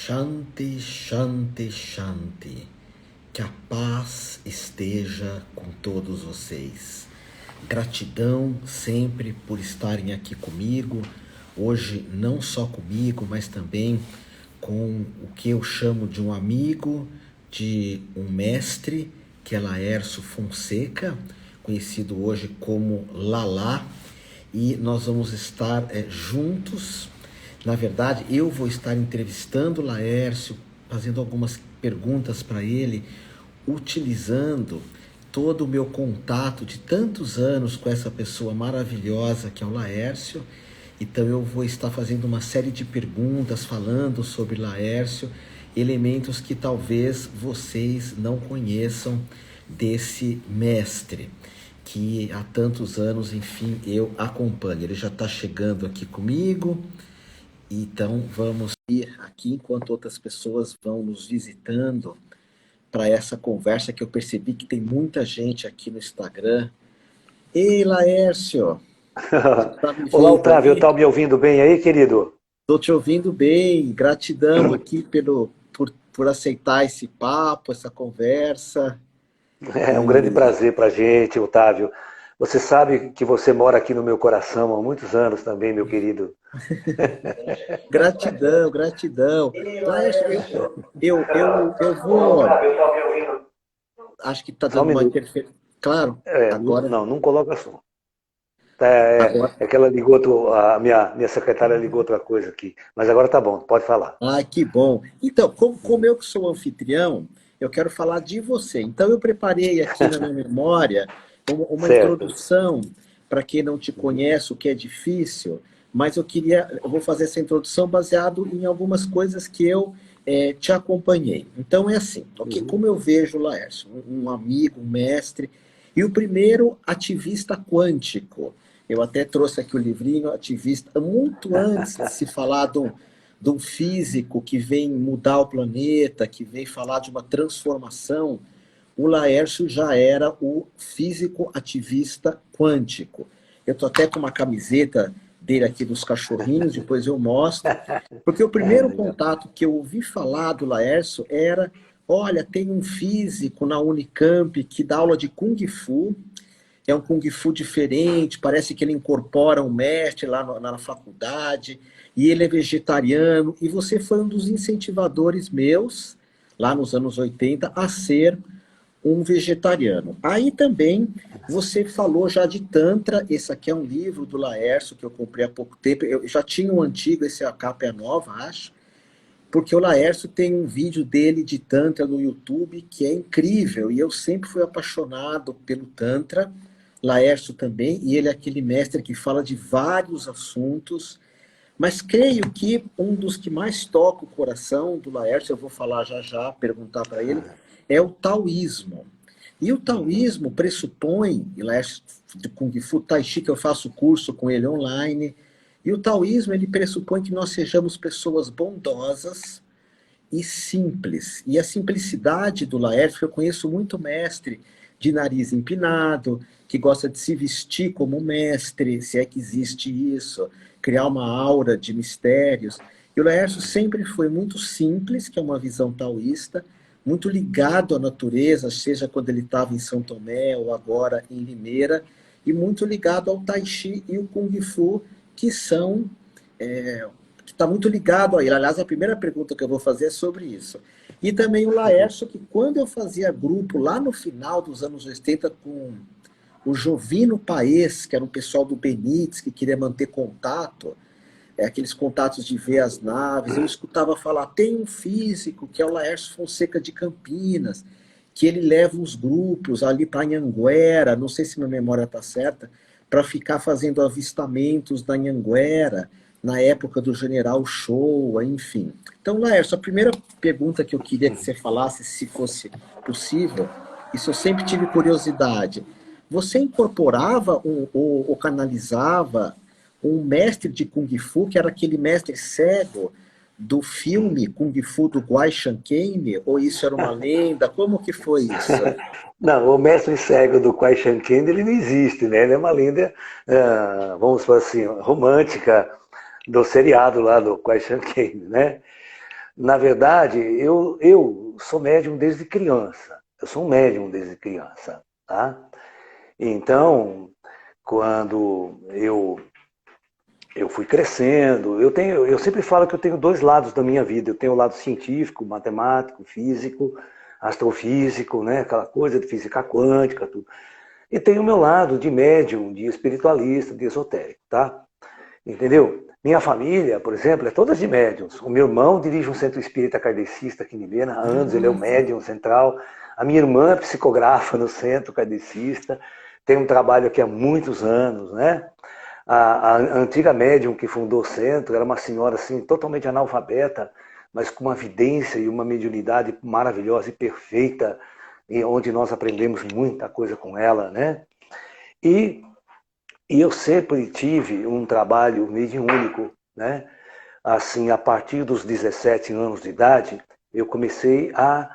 Shanti, Shanti, Shanti. Que a paz esteja com todos vocês. Gratidão sempre por estarem aqui comigo. Hoje não só comigo, mas também com o que eu chamo de um amigo, de um mestre, que é Laércio Fonseca, conhecido hoje como Lalá. E nós vamos estar juntos. Na verdade, eu vou estar entrevistando o Laércio, fazendo algumas perguntas para ele, utilizando todo o meu contato de tantos anos com essa pessoa maravilhosa que é o Laércio. Então eu vou estar fazendo uma série de perguntas, falando sobre Laércio, elementos que talvez vocês não conheçam desse mestre, que há tantos anos, enfim, eu acompanho. Ele já está chegando aqui comigo. Então vamos ir aqui enquanto outras pessoas vão nos visitando para essa conversa, que eu percebi que tem muita gente aqui no Instagram. Ei, Laércio, tá me Olá, vendo Otávio, aí? tá me ouvindo bem aí, querido? Estou te ouvindo bem. Gratidão aqui por aceitar esse papo, essa conversa. É um grande E prazer pra gente, Otávio. Você sabe que você mora aqui no meu coração há muitos anos também, meu querido. gratidão, gratidão. Laércio, eu Olá, vou. Otávio, tá me ouvindo? Acho que está Só um dando uma minuto. interferência. Claro, agora. Não coloca som. É que ela ligou, a minha secretária ligou outra coisa aqui. Mas agora tá bom, pode falar. Ah, que bom. Então, como eu que sou anfitrião, eu quero falar de você. Então, eu preparei aqui na minha memória uma Certo. introdução para quem não te conhece, o que é difícil, mas eu vou fazer essa introdução baseado em algumas coisas que eu te acompanhei. Então, é assim, ok? Uhum. Como eu vejo o Laércio, um amigo, um mestre, e o primeiro ativista quântico. Eu até trouxe aqui o livrinho, ativista, muito antes de se falar de um físico que vem mudar o planeta, que vem falar de uma transformação. O Laércio já era o físico ativista quântico. Eu estou até com uma camiseta dele aqui dos cachorrinhos, depois eu mostro, porque o primeiro Legal. contato que eu ouvi falar do Laércio era: olha, tem um físico na Unicamp que dá aula de Kung Fu, é um Kung Fu diferente, parece que ele incorpora um mestre lá na faculdade, e ele é vegetariano, e você foi um dos incentivadores meus, lá nos anos 80, a ser um vegetariano. Aí também você falou já de Tantra, esse aqui é um livro do Laércio que eu comprei há pouco tempo, eu já tinha um antigo, esse a capa é nova, acho, porque o Laércio tem um vídeo dele de Tantra no YouTube que é incrível, e eu sempre fui apaixonado pelo Tantra, Laércio também, e ele é aquele mestre que fala de vários assuntos, mas creio que um dos que mais toca o coração do Laércio, eu vou falar já já, perguntar para ele, é o taoísmo. E o taoísmo pressupõe, e Laércio de Kung Fu, Tai Chi, que eu faço curso com ele online, e o taoísmo ele pressupõe que nós sejamos pessoas bondosas e simples. E a simplicidade do Laércio, eu conheço muito mestre de nariz empinado, que gosta de se vestir como mestre, se é que existe isso, criar uma aura de mistérios. E o Laércio sempre foi muito simples, que é uma visão taoísta, muito ligado à natureza, seja quando ele estava em São Tomé ou agora em Limeira, e muito ligado ao Tai Chi e o Kung Fu, que são que está muito ligado a ele. Aliás, a primeira pergunta que eu vou fazer é sobre isso. E também o Laércio, que quando eu fazia grupo lá no final dos anos 80 com o Jovino Paes, que era um pessoal do Benítez, que queria manter contato, aqueles contatos de ver as naves, eu escutava falar, tem um físico, que é o Laércio Fonseca de Campinas, que ele leva os grupos ali para Anhanguera, não sei se minha memória está certa, para ficar fazendo avistamentos da Anhanguera, na época do General Showa, enfim. Então, Laércio, a primeira pergunta que eu queria que você falasse, se fosse possível, isso eu sempre tive curiosidade, você incorporava ou canalizava um mestre de Kung Fu, que era aquele mestre cego do filme Kung Fu do Guai Shankane, ou isso era uma lenda? Como que foi isso? Não, o mestre cego do Kwai Shan-Ken, ele não existe, né? Ele é uma lenda, vamos falar assim, romântica do seriado lá do Kwai Shan-Ken, né? Na verdade, eu sou médium desde criança. Eu sou um médium desde criança, tá? Então, quando eu fui crescendo, eu sempre falo que eu tenho dois lados da minha vida. Eu tenho o lado científico, matemático, físico, astrofísico, né? Aquela coisa de física quântica, tudo. E tenho o meu lado de médium, de espiritualista, de esotérico, tá? Entendeu? Minha família, por exemplo, é toda de médiums. O meu irmão dirige um centro espírita kardecista aqui em Limeira há anos, ele é o médium central. A minha irmã é psicografa no centro kardecista, tem um trabalho aqui há muitos anos, né? A antiga médium que fundou o centro era uma senhora assim, totalmente analfabeta, mas com uma vidência e uma mediunidade maravilhosa e perfeita, e onde nós aprendemos muita coisa com ela, né? E e eu sempre tive um trabalho mediúnico, né? Assim, a partir dos 17 anos de idade, eu comecei a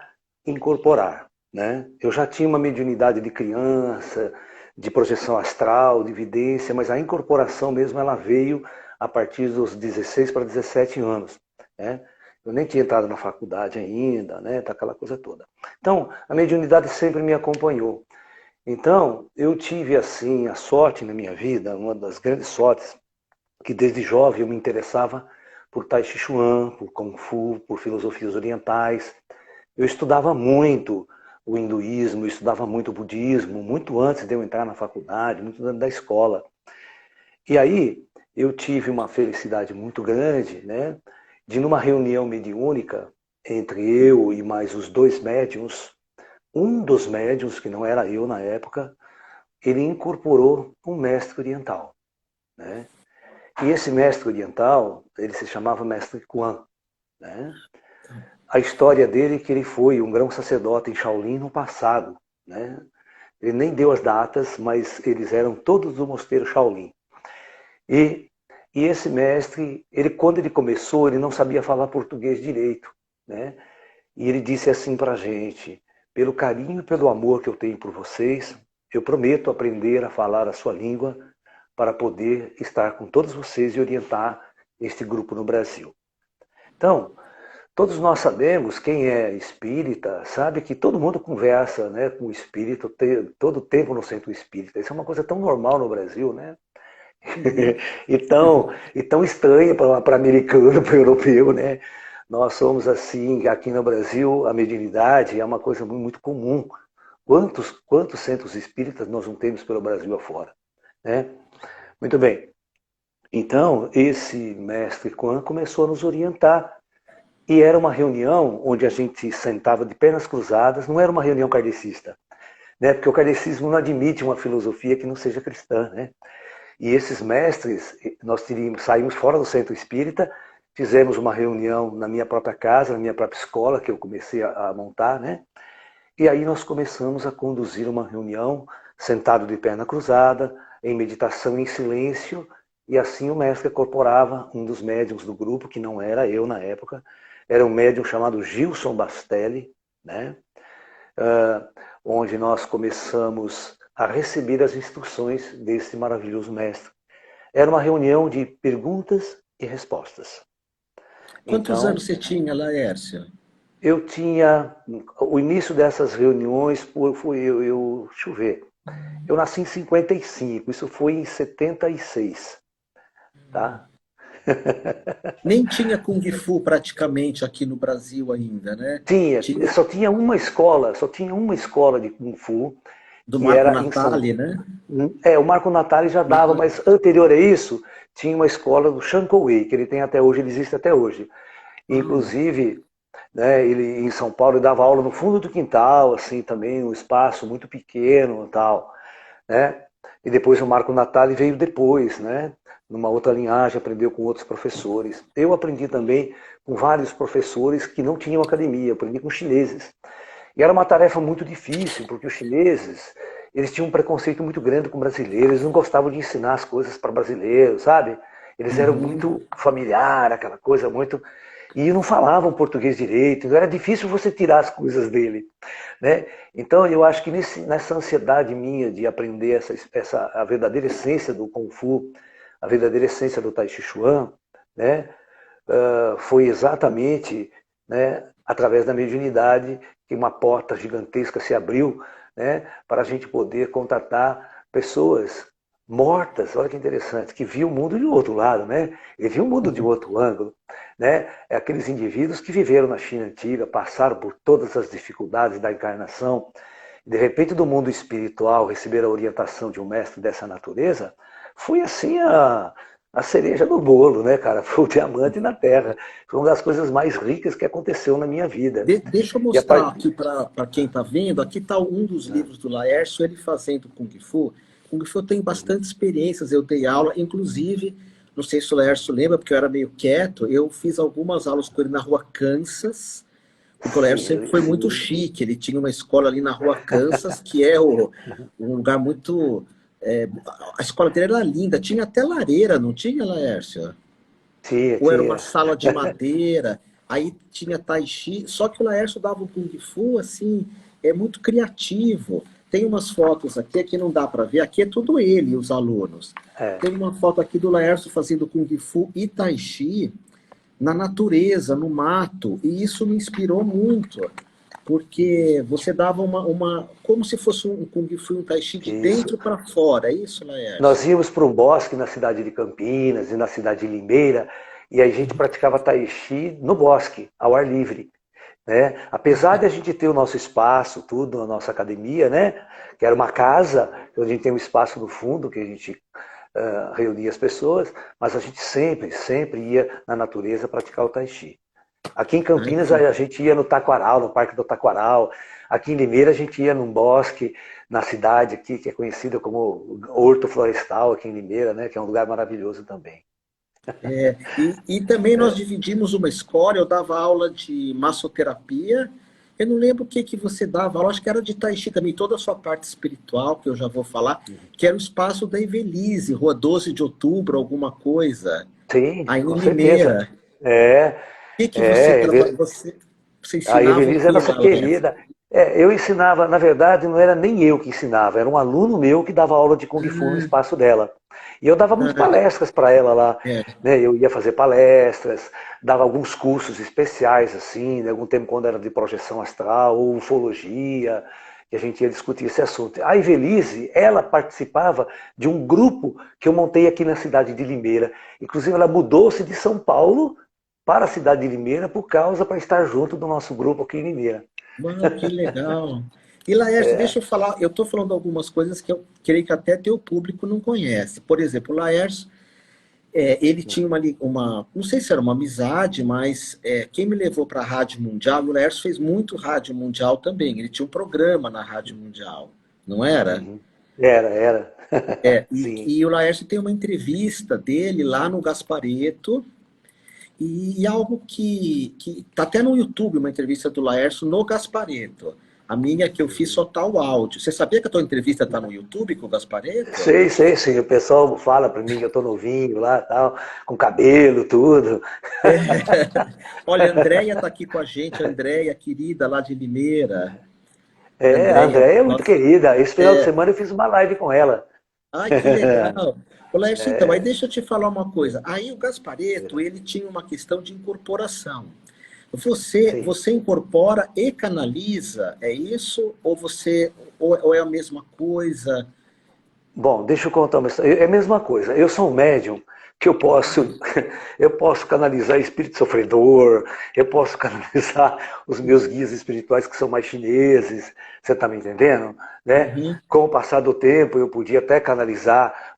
incorporar, né? Eu já tinha uma mediunidade de criança, de projeção astral, de vidência, mas a incorporação mesmo ela veio a partir dos 16 para 17 anos, né? Eu nem tinha entrado na faculdade ainda, né? Tá aquela coisa toda. Então, a mediunidade sempre me acompanhou. Então, eu tive assim a sorte na minha vida, uma das grandes sortes, que desde jovem eu me interessava por Tai Chi Chuan, por Kung Fu, por filosofias orientais. Eu estudava muito o hinduísmo, eu estudava muito o budismo, muito antes de eu entrar na faculdade, muito antes da escola. E aí eu tive uma felicidade muito grande, né, de numa reunião mediúnica entre eu e mais os dois médiuns, um dos médiuns, que não era eu na época, ele incorporou um mestre oriental, né? E esse mestre oriental, ele se chamava Mestre Kuan, né? A história dele é que ele foi um grão sacerdote em Shaolin no passado, né? Ele nem deu as datas, mas eles eram todos do mosteiro Shaolin. E, e esse mestre, quando ele começou, ele não sabia falar português direito, né? E ele disse assim para a gente: pelo carinho e pelo amor que eu tenho por vocês, eu prometo aprender a falar a sua língua para poder estar com todos vocês e orientar este grupo no Brasil. Então, todos nós sabemos, quem é espírita, sabe que todo mundo conversa, né, com o espírito todo o tempo no centro espírita. Isso é uma coisa tão normal no Brasil, né? Uhum. e tão estranha para americano, para europeu, né? Nós somos assim, aqui no Brasil, a mediunidade é uma coisa muito comum. Quantos centros espíritas nós não temos pelo Brasil afora, né? Muito bem. Então, esse mestre Kuan começou a nos orientar. E era uma reunião onde a gente sentava de pernas cruzadas, não era uma reunião kardecista, né? Porque o kardecismo não admite uma filosofia que não seja cristã, né? E esses mestres, nós saímos fora do centro espírita, fizemos uma reunião na minha própria casa, na minha própria escola, que eu comecei a montar, né? E aí nós começamos a conduzir uma reunião, sentado de perna cruzada, em meditação em silêncio, e assim o mestre incorporava um dos médiuns do grupo, que não era eu na época, era um médium chamado Gilson Bastelli, né? Onde nós começamos a receber as instruções desse maravilhoso mestre. Era uma reunião de perguntas e respostas. Quantos Então, anos você tinha, Laércio? eu tinha o início dessas reuniões, deixa eu ver, eu nasci em 55, isso foi em 76, tá? Nem tinha Kung Fu praticamente aqui no Brasil ainda, né? Tinha, Tinha só tinha uma escola de Kung Fu, do que Marco era em São... Natali, né? O Marco Natali já dava, Marco... mas anterior a isso, tinha uma escola do Shanko Wei, que ele tem até hoje, ele existe até hoje. Ah, Inclusive, né, ele em São Paulo ele dava aula no fundo do quintal, assim, também, um espaço muito pequeno e tal, né? E depois o Marco Natali veio depois, né? Numa outra linhagem, aprendeu com outros professores. Eu aprendi também com vários professores que não tinham academia, aprendi com chineses. E era uma tarefa muito difícil, porque os chineses, eles tinham um preconceito muito grande com brasileiros, eles não gostavam de ensinar as coisas para brasileiros, sabe? Eles eram uhum. muito familiar, aquela coisa muito... E não falavam português direito, então era difícil você tirar as coisas dele, né? Então eu acho que nessa ansiedade minha de aprender a verdadeira essência do Kung Fu, a verdadeira essência do Tai Chi Chuan, né? Foi exatamente né, através da mediunidade, que uma porta gigantesca se abriu, né, para a gente poder contatar pessoas mortas, olha que interessante, que viam o mundo de outro lado, né? Ele viu o mundo de outro ângulo, né? É aqueles indivíduos que viveram na China antiga, passaram por todas as dificuldades da encarnação, de repente do mundo espiritual receber a orientação de um mestre dessa natureza, foi assim a cereja do bolo, né, cara? Foi o diamante na terra. Foi uma das coisas mais ricas que aconteceu na minha vida. Deixa eu E a mostrar part... aqui para quem está vendo. Aqui está um dos livros do Laércio, ele fazendo Kung Fu. Kung Fu tem bastante experiências, eu dei aula, inclusive, não sei se o Laércio lembra, porque eu era meio quieto, eu fiz algumas aulas com ele na rua Kansas, porque o Laércio sempre Sim, foi muito sim. chique, ele tinha uma escola ali na rua Kansas, que é um lugar muito... a escola dele era linda, tinha até lareira, não tinha, Laércio? Tinha, Ou era uma tinha. sala de madeira, aí tinha tai chi, só que o Laércio dava um Kung Fu, assim, é muito criativo. Tem umas fotos aqui não dá para ver, aqui é tudo ele, os alunos. É. Tem uma foto aqui do Laércio fazendo Kung Fu e Tai Chi na natureza, no mato, e isso me inspirou muito, porque você dava como se fosse um Kung Fu e um Tai Chi de Isso. dentro para fora, é isso, Laércio? Nós íamos para um bosque na cidade de Campinas e na cidade de Limeira, e a gente praticava tai chi no bosque, ao ar livre. Né? Apesar de a gente ter o nosso espaço, tudo, a nossa academia, né? Que era uma casa, onde a gente tem um espaço no fundo, que a gente reunia as pessoas, mas a gente sempre, sempre ia na natureza praticar o tai chi. Aqui em Ai, Campinas a gente ia no Taquaral, no Parque do Taquaral. Aqui em Limeira a gente ia num bosque, na cidade aqui, que é conhecida como Horto Florestal, aqui em Limeira, né? Que é um lugar maravilhoso também. E também nós dividimos uma escola, eu dava aula de massoterapia, eu não lembro o que que você dava aula, acho que era de Tai Chi também, toda a sua parte espiritual, que eu já vou falar, que era o espaço da Evelise, Rua 12 de Outubro, alguma coisa, Sim, aí em com certeza. Limeira. É, O que que você, é, você a ensinava o Evelise é que nossa lá, Laércio? querida. É, eu ensinava, na verdade, não era nem eu que ensinava, era um aluno meu que dava aula de Kung Fu no espaço dela. E eu dava muitas Ah, palestras para ela lá. é. Né? Eu ia fazer palestras, dava alguns cursos especiais, assim, né? Algum tempo quando era de projeção astral ou ufologia, que a gente ia discutir esse assunto. A Evelise, ela participava de um grupo que eu montei aqui na cidade de Limeira. Inclusive, ela mudou-se de São Paulo para a cidade de Limeira para estar junto do nosso grupo aqui em Limeira. Uau, que legal. E Laércio, deixa eu falar, eu estou falando algumas coisas que eu creio que até teu público não conhece. Por exemplo, o Laércio, ele tinha não sei se era uma amizade, mas quem me levou para a Rádio Mundial, o Laércio fez muito Rádio Mundial também, ele tinha um programa na Rádio Mundial, não era? Uhum. Era. Sim. E o Laércio tem uma entrevista dele lá no Gaspareto, e algo que tá até no YouTube, uma entrevista do Laércio no Gaspareto. A minha que eu fiz só tá o áudio. Você sabia que a tua entrevista tá no YouTube com o Gaspareto? Sei, sim. O pessoal fala para mim que eu tô novinho lá, tal, com cabelo, tudo. É. Olha, a Andréia tá aqui com a gente, a Andréia, querida, lá de Limeira. É, a Andréia, Andréia é muito nossa, querida. Esse final de semana eu fiz uma live com ela. ai, que legal. Ô, Laércio, então, aí deixa eu te falar uma coisa. Aí o Gaspareto, ele tinha uma questão de incorporação. Sim. Você incorpora e canaliza, é isso? Ou é a mesma coisa? Bom, deixa eu contar uma história. É a mesma coisa. Eu sou um médium que eu posso canalizar espírito sofredor, eu posso canalizar os meus guias espirituais que são mais chineses, você está me entendendo? Né? Uhum. Com o passar do tempo, eu podia até canalizar,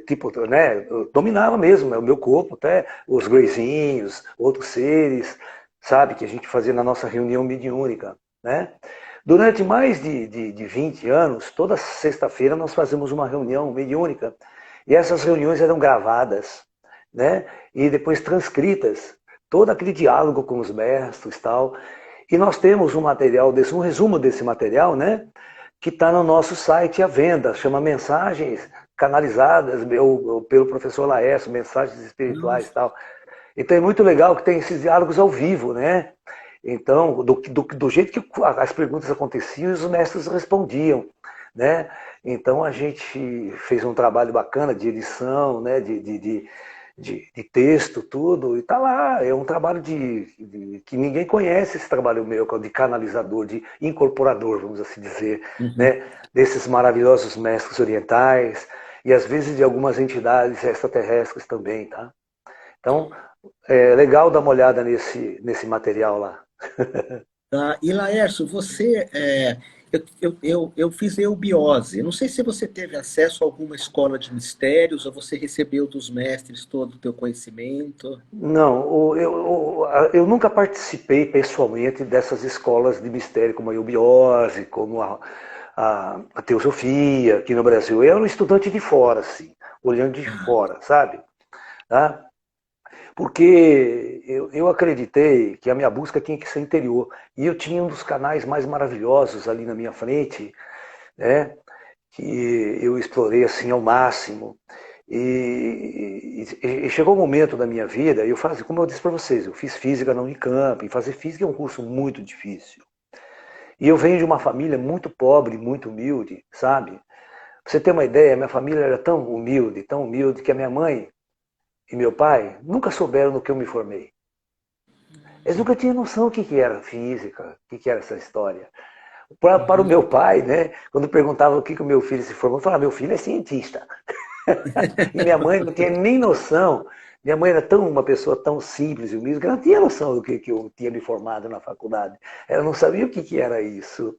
tipo, né? Eu dominava mesmo o meu corpo, até os greyzinhos, outros seres, sabe, que a gente fazia na nossa reunião mediúnica, né? Durante mais de 20 anos, toda sexta-feira nós fazemos uma reunião mediúnica. E essas reuniões eram gravadas, né? E depois transcritas. Todo aquele diálogo com os mestres e tal. E nós temos um material desse, um resumo desse material, né? Que está no nosso site à venda. Chama Mensagens Canalizadas pelo professor Laércio, Mensagens Espirituais e Nossa. tal. Então é muito legal que tem esses diálogos ao vivo, né? Então, do jeito que as perguntas aconteciam, os mestres respondiam, né? Então a gente fez um trabalho bacana de edição, né? de texto, tudo, e tá lá. É um trabalho que ninguém conhece, esse trabalho meu, de canalizador, de incorporador, vamos assim dizer, Uhum. né? Desses maravilhosos mestres orientais e às vezes de algumas entidades extraterrestres também, tá? Então, é legal dar uma olhada nesse material lá. Tá? E Laércio, você, eu fiz eubiose. Não sei se você teve acesso a alguma escola de mistérios ou você recebeu dos mestres todo o teu conhecimento. Não, eu nunca participei pessoalmente dessas escolas de mistério, como a eubiose, como a teosofia aqui no Brasil. Eu era um estudante de fora, assim, olhando de fora, sabe? Tá? Porque eu acreditei que a minha busca tinha que ser interior. E eu tinha um dos canais mais maravilhosos ali na minha frente, né? Que eu explorei assim ao máximo. E chegou um momento da minha vida, como eu disse para vocês, eu fiz física na Unicamp, e fazer física é um curso muito difícil. E eu venho de uma família muito pobre, muito humilde, sabe? Pra você ter uma ideia, minha família era tão humilde, que a minha mãe e meu pai nunca souberam no que eu me formei. Eles nunca tinham noção do que era física, o que era essa história. Para o Uhum. meu pai, né, quando perguntava o que o meu filho se formou, eu falava, meu filho é cientista. E minha mãe não tinha nem noção. Minha mãe era uma pessoa tão simples e humilde que ela não tinha noção do que eu tinha me formado na faculdade. Ela não sabia o que era isso.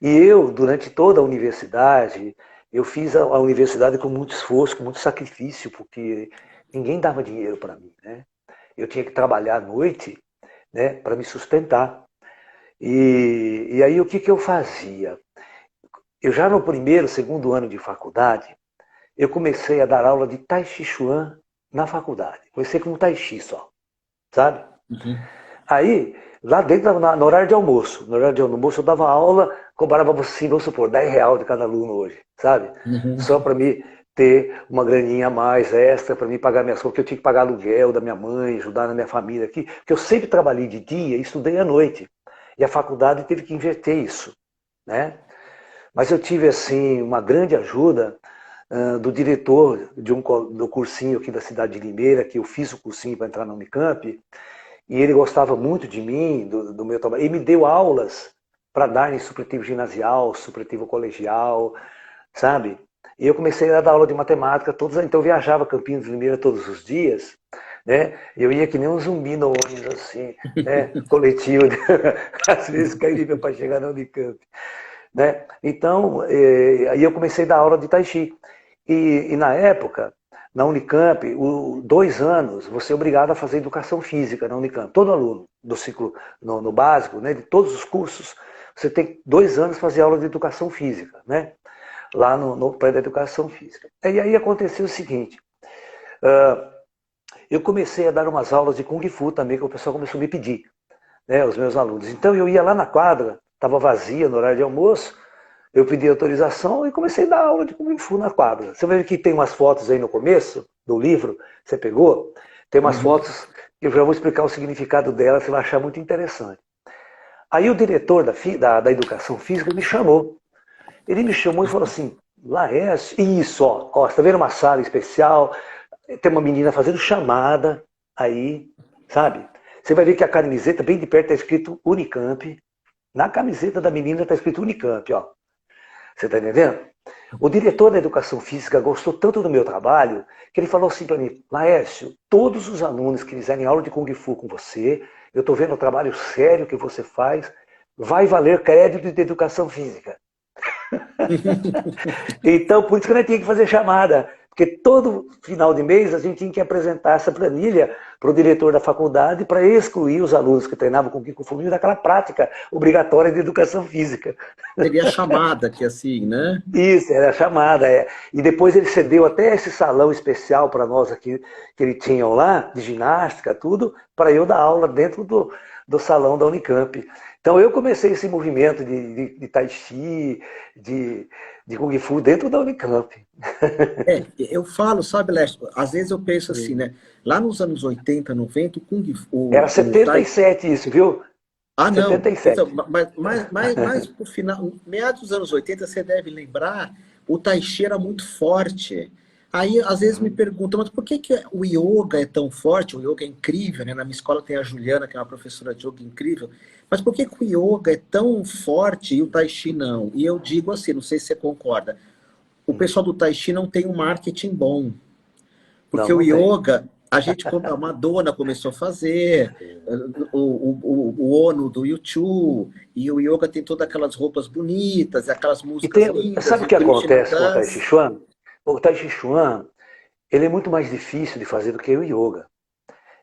E eu, durante toda a universidade, eu fiz a universidade com muito esforço, com muito sacrifício, porque ninguém dava dinheiro para mim, né? Eu tinha que trabalhar à noite, né, para me sustentar. E aí o que eu fazia? Eu já no primeiro, segundo ano de faculdade, eu comecei a dar aula de Tai Chi Chuan na faculdade. Comecei com Tai Chi só, sabe? Uhum. Aí, lá dentro, no horário de almoço, no horário de almoço eu dava aula, cobrava assim, vamos supor, R$ 10 de cada aluno hoje, sabe? Uhum. Só para me ter uma graninha a mais extra, para me pagar minhas coisas, porque eu tinha que pagar aluguel da minha mãe, ajudar na minha família aqui, porque eu sempre trabalhei de dia e estudei à noite. E a faculdade teve que inverter isso, né? Mas eu tive, assim, uma grande ajuda do diretor do cursinho aqui da cidade de Limeira, que eu fiz o cursinho para entrar na Unicamp, e ele gostava muito de mim, do meu trabalho. E me deu aulas para dar em supletivo ginasial, supletivo colegial, sabe? E eu comecei a dar aula de matemática todos, então eu viajava a Campinas de Limeira todos os dias, né? Eu ia que nem um zumbi no ônibus, assim, né? Coletivo, às vezes cairia para chegar na Unicamp, né? Então, aí eu comecei a dar aula de Tai Chi. E na época, na Unicamp, 2 anos, você é obrigado a fazer educação física na Unicamp. Todo aluno do ciclo no básico, né, de todos os cursos, você tem 2 anos fazer aula de educação física, né? Lá no pré da educação física. E aí aconteceu o seguinte, eu comecei a dar umas aulas de Kung Fu também, que o pessoal começou a me pedir, né, os meus alunos. Então eu ia lá na quadra, estava vazia no horário de almoço, eu pedi autorização e comecei a dar aula de Kung Fu na quadra. Você vai ver que tem umas fotos aí no começo do livro, você pegou? Tem umas Uhum. fotos, eu já vou explicar o significado delas, você vai achar muito interessante. Aí o diretor da educação física me chamou. Ele me chamou e falou assim, Laércio, isso, ó, você tá vendo uma sala especial, tem uma menina fazendo chamada aí, sabe? Você vai ver que a camiseta, bem de perto, está escrito Unicamp. Na camiseta da menina está escrito Unicamp, ó. Você está entendendo? O diretor da educação física gostou tanto do meu trabalho que ele falou assim para mim, Laércio, todos os alunos que fizerem aula de Kung Fu com você, eu estou vendo o trabalho sério que você faz, vai valer crédito de educação física. Então, por isso que nós tínhamos que fazer chamada. Porque todo final de mês a gente tinha que apresentar essa planilha para o diretor da faculdade para excluir os alunos que treinavam com o Kung Fu daquela prática obrigatória de educação física. Seria a chamada que assim, né? Isso, era a chamada. É. E depois ele cedeu até esse salão especial para nós aqui, que ele tinha lá, de ginástica, tudo, para eu dar aula dentro do salão da Unicamp. Então eu comecei esse movimento de Tai Chi, de Kung Fu dentro da Unicamp. Eu falo, sabe, Leste, às vezes eu penso assim, né? Lá nos anos 80, 90, o Kung Fu, Era o Tai... 77 isso, viu? Ah, não. Então, 77. mas pro final, meados dos anos 80, você deve lembrar, o Tai Chi era muito forte. Aí, às vezes, me Uhum. perguntam, mas por que que o yoga é tão forte? O yoga é incrível, né? Na minha escola tem a Juliana, que é uma professora de yoga incrível. Mas por que que o yoga é tão forte e o Tai Chi não? E eu digo assim, não sei se você concorda. O Uhum. pessoal do Tai Chi não tem um marketing bom. Não, Porque o não tem. yoga, a Madonna começou a fazer, o Ono do YouTube, e o yoga tem todas aquelas roupas bonitas, aquelas E músicas tem, lindas, sabe e o o que Krishna acontece com o Tai Chi dance. Chuan? O Tai Chi Chuan, ele é muito mais difícil de fazer do que o yoga.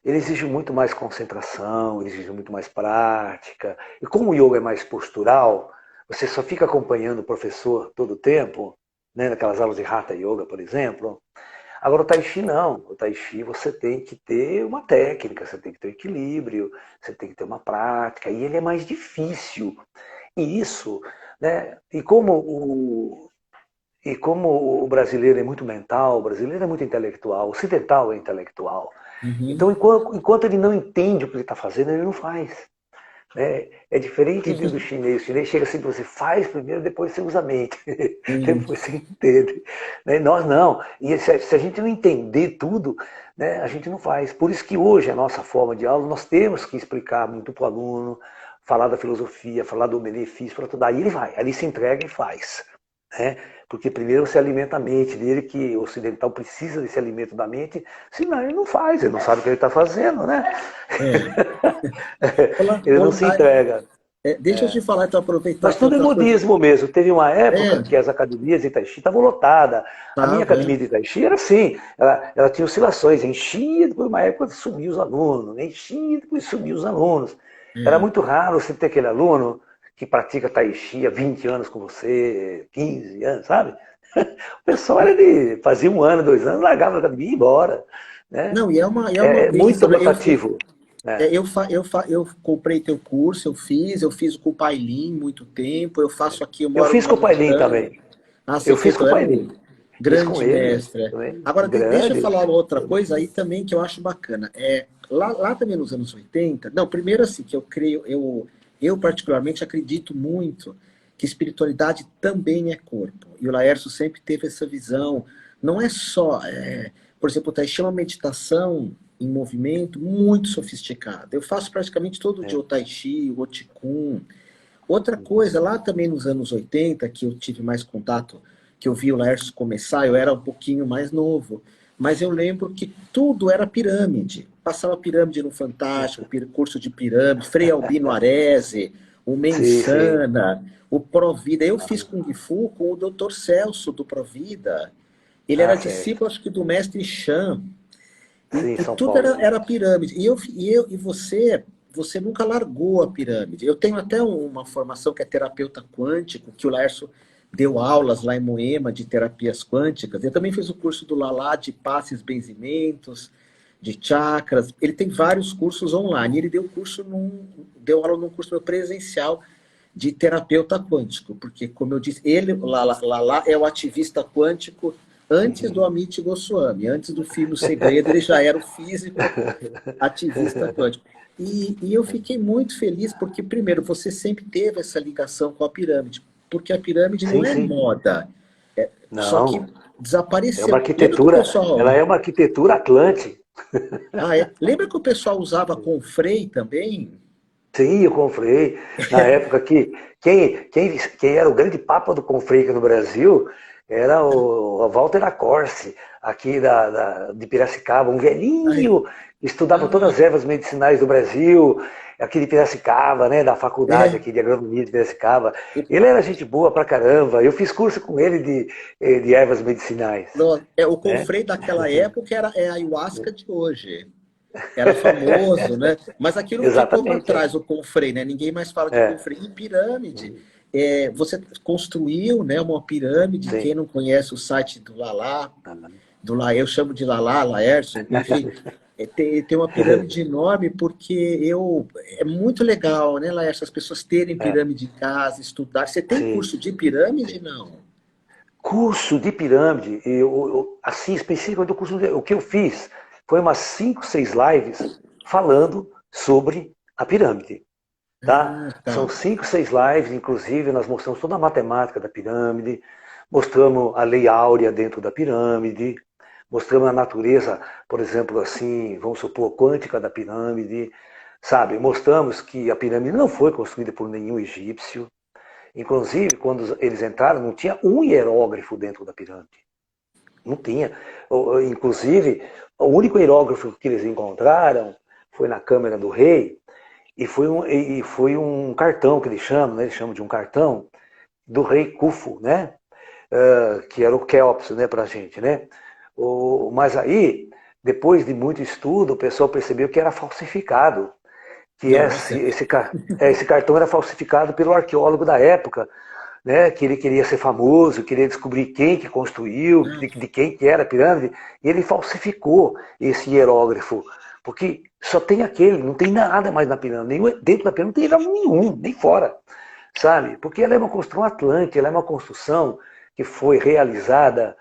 Ele exige muito mais concentração, ele exige muito mais prática. E como o yoga é mais postural, você só fica acompanhando o professor todo o tempo, né, naquelas aulas de Hatha Yoga, por exemplo. Agora o Tai Chi não. O Tai Chi você tem que ter uma técnica, você tem que ter um equilíbrio, você tem que ter uma prática, e ele é mais difícil. E isso, né? E como o brasileiro é muito mental, o brasileiro é muito intelectual, o ocidental é intelectual. Então, Uhum. enquanto ele não entende o que ele está fazendo, ele não faz. É diferente do chinês. O chinês chega assim para você, faz primeiro, depois você usa a mente. Sim. Depois você entende. Né? Nós não. E se a gente não entender tudo, né, a gente não faz. Por isso que hoje, a nossa forma de aula, nós temos que explicar muito para o aluno, falar da filosofia, falar do benefício, para tudo. Aí ele vai, ali se entrega e faz. Né? Porque primeiro você alimenta a mente dele, que o ocidental precisa desse alimento da mente, senão ele não faz, ele não sabe o que ele está fazendo, né? É. Olá, Ele não olá, se entrega. deixa eu te falar, então, aproveitar Mas aqui tudo é outra coisa. modismo mesmo. Teve uma época que É, as academias de Tai Chi estavam lotadas. A minha tava, academia de Tai Chi era assim, ela tinha oscilações, enchia, depois uma época sumia os alunos, enchia, depois sumia os alunos. Era é. muito raro você ter aquele aluno que pratica Tai Chi há 20 anos com você, 15 anos, sabe? O pessoal era de fazia 1 ano, 2 anos, largava a academia e ia embora. Né? Não, e é uma É muito benção, né? rotativo. Né? Eu comprei teu curso, eu fiz com o Pailin muito tempo, eu faço aqui, eu Eu moro fiz numa com o Pailin região. também. Ah, você Eu fez, fiz com então o era um Pailin. Fiz com grande ele mestre. também. Agora, deixa eu Grande. falar uma outra coisa aí também que eu acho bacana. Lá também nos anos 80, não, primeiro assim, que eu creio, eu particularmente acredito muito que espiritualidade também é corpo. E o Laércio sempre teve essa visão. Não é só, por exemplo, tá, é uma meditação em movimento muito sofisticada. Eu faço praticamente todo dia É. o Tai Chi, o Qigong. Outra Uhum. coisa, lá também nos anos 80, que eu tive mais contato, que eu vi o Laércio começar, eu era um pouquinho mais novo, mas eu lembro que tudo era pirâmide. Passava pirâmide no Fantástico, curso de pirâmide, Frei Albino Arese, o Sim, sim. Mensana, o Provida. Eu fiz Ah, Kung Fu com o Dr. Celso do Provida. Ele ah, era certo. discípulo, acho que, do mestre Chan. E, Sim, e São tudo Paulo. era pirâmide. E você nunca largou a pirâmide. Eu tenho até uma formação que é terapeuta quântico, que o Laércio deu aulas lá em Moema de terapias quânticas. Eu também fiz o curso do Lalá de passes, benzimentos, de chakras. Ele tem vários cursos online. Ele deu aula num curso meu presencial de terapeuta quântico, porque, como eu disse, ele, Lala, é o ativista quântico antes do Uhum. Amit Goswami, antes do filme O Segredo, ele já era o físico ativista quântico. E eu fiquei muito feliz porque, primeiro, você sempre teve essa ligação com a pirâmide, porque a pirâmide não Sim, é sim. moda, só que Não. É uma desapareceu. Lembra que o arquitetura, ela pessoal. é uma arquitetura Atlante. Lembra que o pessoal usava confrei também? Sim, eu comprei. Na época que quem era o grande papa do Confreio no Brasil era o Walter Acorce, aqui de Piracicaba, um Ai, velhinho, estudava todas ah, as ervas medicinais do Brasil, aqui de Piracicaba, né, da faculdade é, aqui de agronomia de Piracicaba. Ele era gente boa pra caramba. Eu fiz curso com ele de ervas medicinais, o né? confrei daquela época é a ayahuasca de hoje. Era famoso, né? Mas aquilo ficou para Exatamente, é. trás, o Confrei, né? Ninguém mais fala de É. Confrei. E pirâmide. Você construiu, né, uma pirâmide. Quem Sim. não conhece o site do Lalá, eu chamo de Lalá, Laércio, enfim, tem uma pirâmide enorme porque é muito legal, né, Laércio, as pessoas terem É. pirâmide em casa, estudar. Você tem Sim. curso de pirâmide? Não. Curso de pirâmide, assim, especificamente o que eu fiz foi umas 5, 6 lives falando sobre a pirâmide. Tá? Ah, São tá. 5, 6 lives, inclusive, nós mostramos toda a matemática da pirâmide, mostramos a lei áurea dentro da pirâmide, mostramos a natureza, por exemplo, assim, vamos supor, quântica da pirâmide, sabe? Mostramos que a pirâmide não foi construída por nenhum egípcio. Inclusive, quando eles entraram, não tinha um hierógrafo dentro da pirâmide. Não tinha. Inclusive, o único hierógrafo que eles encontraram foi na câmara do rei, e foi um cartão que eles chamam, né? Eles chamam de um cartão do rei Khufu, né? Que era o Kéops, né, pra gente, né? Mas aí, depois de muito estudo, o pessoal percebeu que era falsificado, que Nossa, esse cartão era falsificado pelo arqueólogo da época, né, que ele queria ser famoso, queria descobrir quem que construiu, de quem que era a pirâmide, e ele falsificou esse hierógrafo, porque só tem aquele, não tem nada mais na pirâmide, nem dentro da pirâmide não tem hierógrafo nenhum, nem fora, sabe? Porque ela é uma construção atlântica, ela é uma construção que foi realizada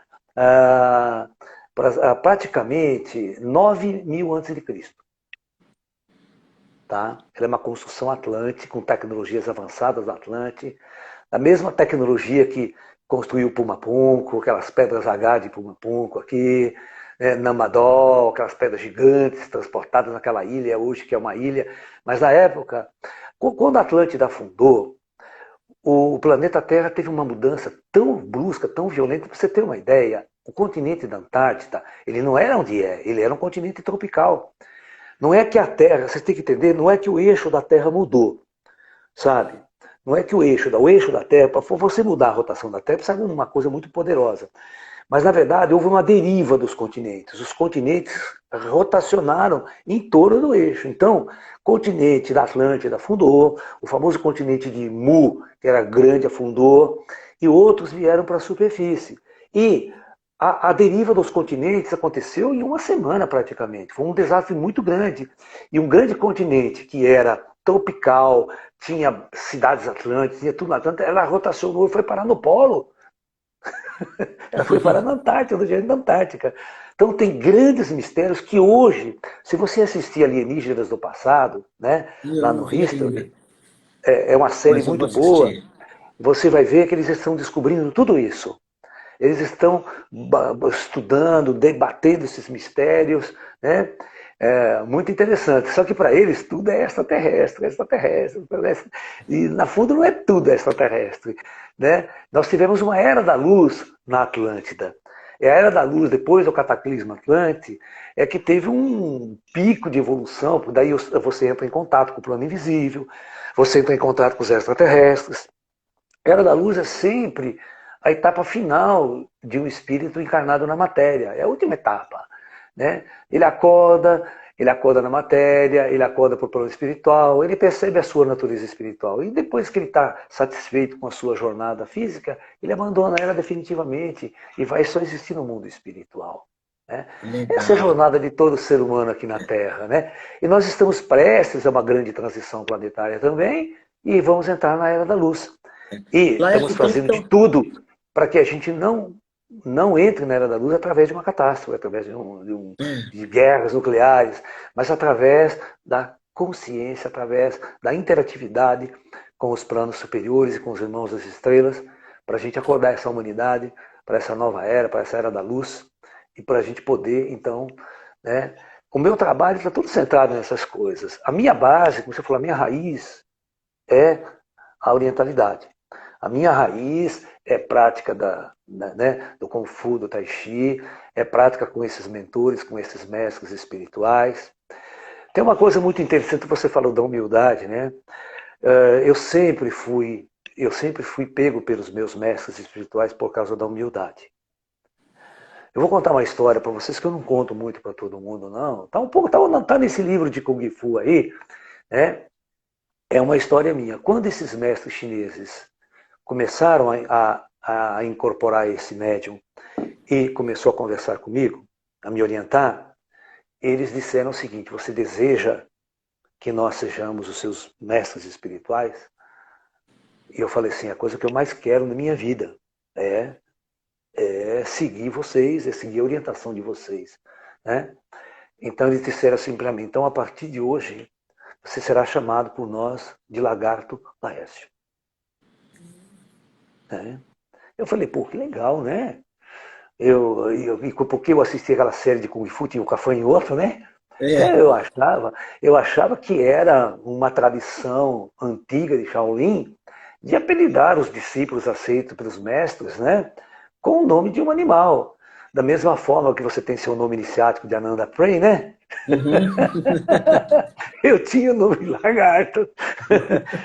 praticamente 9.000 a.C. Tá? Ela é uma construção atlântica, com tecnologias avançadas da Atlante, a mesma tecnologia que construiu Pumapunco, aquelas pedras H de Pumapunco aqui, né, Namadol, aquelas pedras gigantes transportadas naquela ilha, hoje que é uma ilha. Mas na época, quando a Atlântida afundou, o planeta Terra teve uma mudança tão brusca, tão violenta, para você ter uma ideia, o continente da Antártida, ele não era onde é, ele era um continente tropical. Não é que a Terra, você tem que entender, não é que o eixo da Terra mudou, sabe? Não é que o eixo da Terra, para você mudar a rotação da Terra, precisa de uma coisa muito poderosa. Mas, na verdade, houve uma deriva dos continentes. Os continentes rotacionaram em torno do eixo. Então, o continente da Atlântida afundou, o famoso continente de Mu, que era grande, afundou, e outros vieram para a superfície. E a deriva dos continentes aconteceu em uma semana, praticamente. Foi um desafio muito grande. E um grande continente que era tropical, tinha cidades atlânticas, tinha tudo na Atlântida, ela rotacionou e foi parar no polo. Ela foi parar na Antártica, no gênero da Antártica. Então tem grandes mistérios que hoje, se você assistir Alienígenas do Passado, né, lá eu no não vi ainda, History, é uma série mas eu vou muito boa, assistir. você vai ver que eles estão descobrindo tudo isso. Eles estão estudando, debatendo esses mistérios, né? Muito interessante. Só que para eles tudo é extraterrestre, extraterrestre, extraterrestre. E na fundo não é tudo extraterrestre, né? Nós tivemos uma era da luz na Atlântida. E a era da luz, depois do cataclismo Atlante, é que teve um pico de evolução, porque daí você entra em contato com o plano invisível, você entra em contato com os extraterrestres. A era da luz é sempre a etapa final de um espírito encarnado na matéria. É a última etapa. Né? Ele acorda na matéria, ele acorda para o plano espiritual, ele percebe a sua natureza espiritual. E depois que ele está satisfeito com a sua jornada física, ele abandona ela definitivamente e vai só existir no mundo espiritual. Né? Essa é a Legal. jornada de todo ser humano aqui na Terra. Né? E nós estamos prestes a uma grande transição planetária também, e vamos entrar na Era da Luz. E Laércio, estamos então, fazendo de tudo para que a gente não entre na Era da Luz através de uma catástrofe, através de guerras nucleares, mas através da consciência, através da interatividade com os planos superiores e com os irmãos das estrelas, para a gente acordar essa humanidade para essa nova era, para essa Era da Luz, e para a gente poder, então, né, o meu trabalho está tudo centrado nessas coisas. A minha base, como você falou, a minha raiz é a orientalidade. A minha raiz é prática né, do Kung Fu, do Tai Chi, é prática com esses mentores, com esses mestres espirituais. Tem uma coisa muito interessante, você falou da humildade, né? Eu sempre fui pego pelos meus mestres espirituais por causa da humildade. Eu vou contar uma história para vocês que eu não conto muito para todo mundo, não. Tá um pouco, tá nesse livro de Kung Fu aí, né? É uma história minha. Quando esses mestres chineses começaram a incorporar esse médium e começou a conversar comigo, a me orientar, eles disseram o seguinte: você deseja que nós sejamos os seus mestres espirituais? E eu falei assim: a coisa que eu mais quero na minha vida é, é seguir vocês, é seguir a orientação de vocês. Né? Então eles disseram assim para mim: então a partir de hoje você será chamado por nós de Lagarto Laércio. Né? Eu falei: pô, que legal, né? Porque eu assisti aquela série de Kung Fu, tinha o Gafanhoto, né? É. Eu achava que era uma tradição antiga de Shaolin de apelidar os discípulos aceitos pelos mestres, né? Com o nome de um animal. Da mesma forma que você tem seu nome iniciático de Ananda Prey, né? Uhum. Eu tinha o nome de lagarto.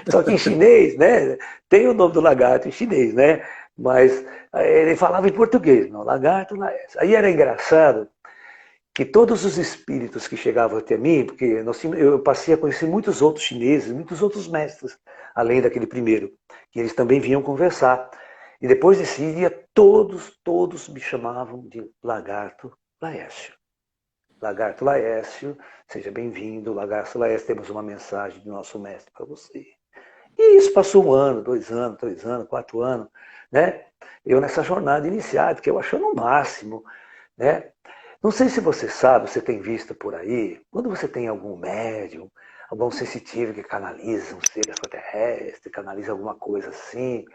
Só que em chinês, né? Tem o nome do lagarto em chinês, né? Mas ele falava em português, não, lagarto, laércio. Aí era engraçado que todos os espíritos que chegavam até mim, porque eu passei a conhecer muitos outros chineses, muitos outros mestres, além daquele primeiro, que eles também vinham conversar. E depois desse dia, todos me chamavam de Lagarto Laércio. Lagarto Laércio, seja bem-vindo, Lagarto Laércio, temos uma mensagem do nosso mestre para você. E isso passou 1 ano, 2 anos, 3 anos, 4 anos, né? Eu nessa jornada iniciada, que eu achando o máximo, né? Não sei se você sabe, você tem visto por aí, quando você tem algum médium, algum sensitivo que canaliza um ser extraterrestre, canaliza alguma coisa assim,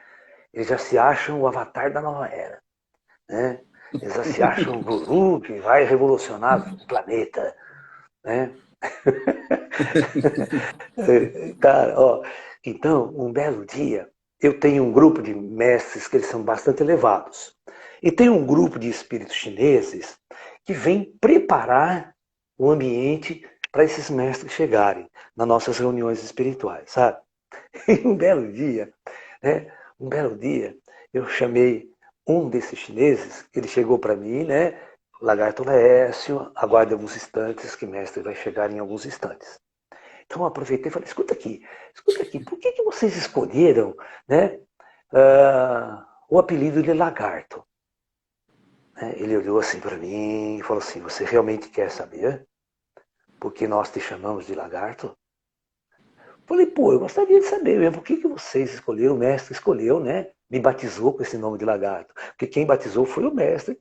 eles já se acham o avatar da nova era, né? Eles já se acham o guru que vai revolucionar o planeta, né? Cara, ó, então, um belo dia, eu tenho um grupo de mestres que eles são bastante elevados. E tem um grupo de espíritos chineses que vem preparar o ambiente para esses mestres chegarem nas nossas reuniões espirituais, sabe? E um belo dia, né? Um belo dia, eu chamei um desses chineses, ele chegou para mim, né? Lagarto Laércio, aguarde alguns instantes, que o mestre vai chegar em alguns instantes. Então eu aproveitei e falei, escuta aqui, por que vocês escolheram, né, o apelido de Lagarto? Ele olhou assim para mim e falou assim, você realmente quer saber por que nós te chamamos de Lagarto? Falei, pô, eu gostaria de saber mesmo, por que vocês escolheram, o mestre escolheu, né, me batizou com esse nome de Lagarto, porque quem batizou foi o mestre.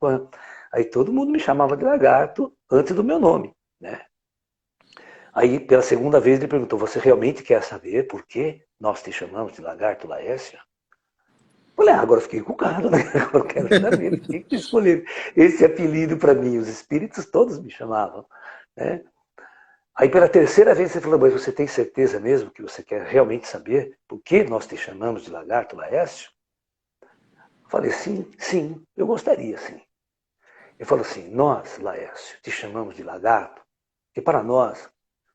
Aí todo mundo me chamava de Lagarto antes do meu nome, né? Aí, pela segunda vez, ele perguntou, você realmente quer saber por que nós te chamamos de Lagarto Laércio? Falei, agora eu fiquei encucado, né? Agora eu quero saber por que escolheram esse apelido para mim. Os espíritos todos me chamavam, né? Aí, pela terceira vez, ele falou, mas você tem certeza mesmo que você quer realmente saber por que nós te chamamos de Lagarto Laércio? Falei, sim, eu gostaria, sim. Ele falou assim, nós, Laércio, te chamamos de Lagarto, porque para nós,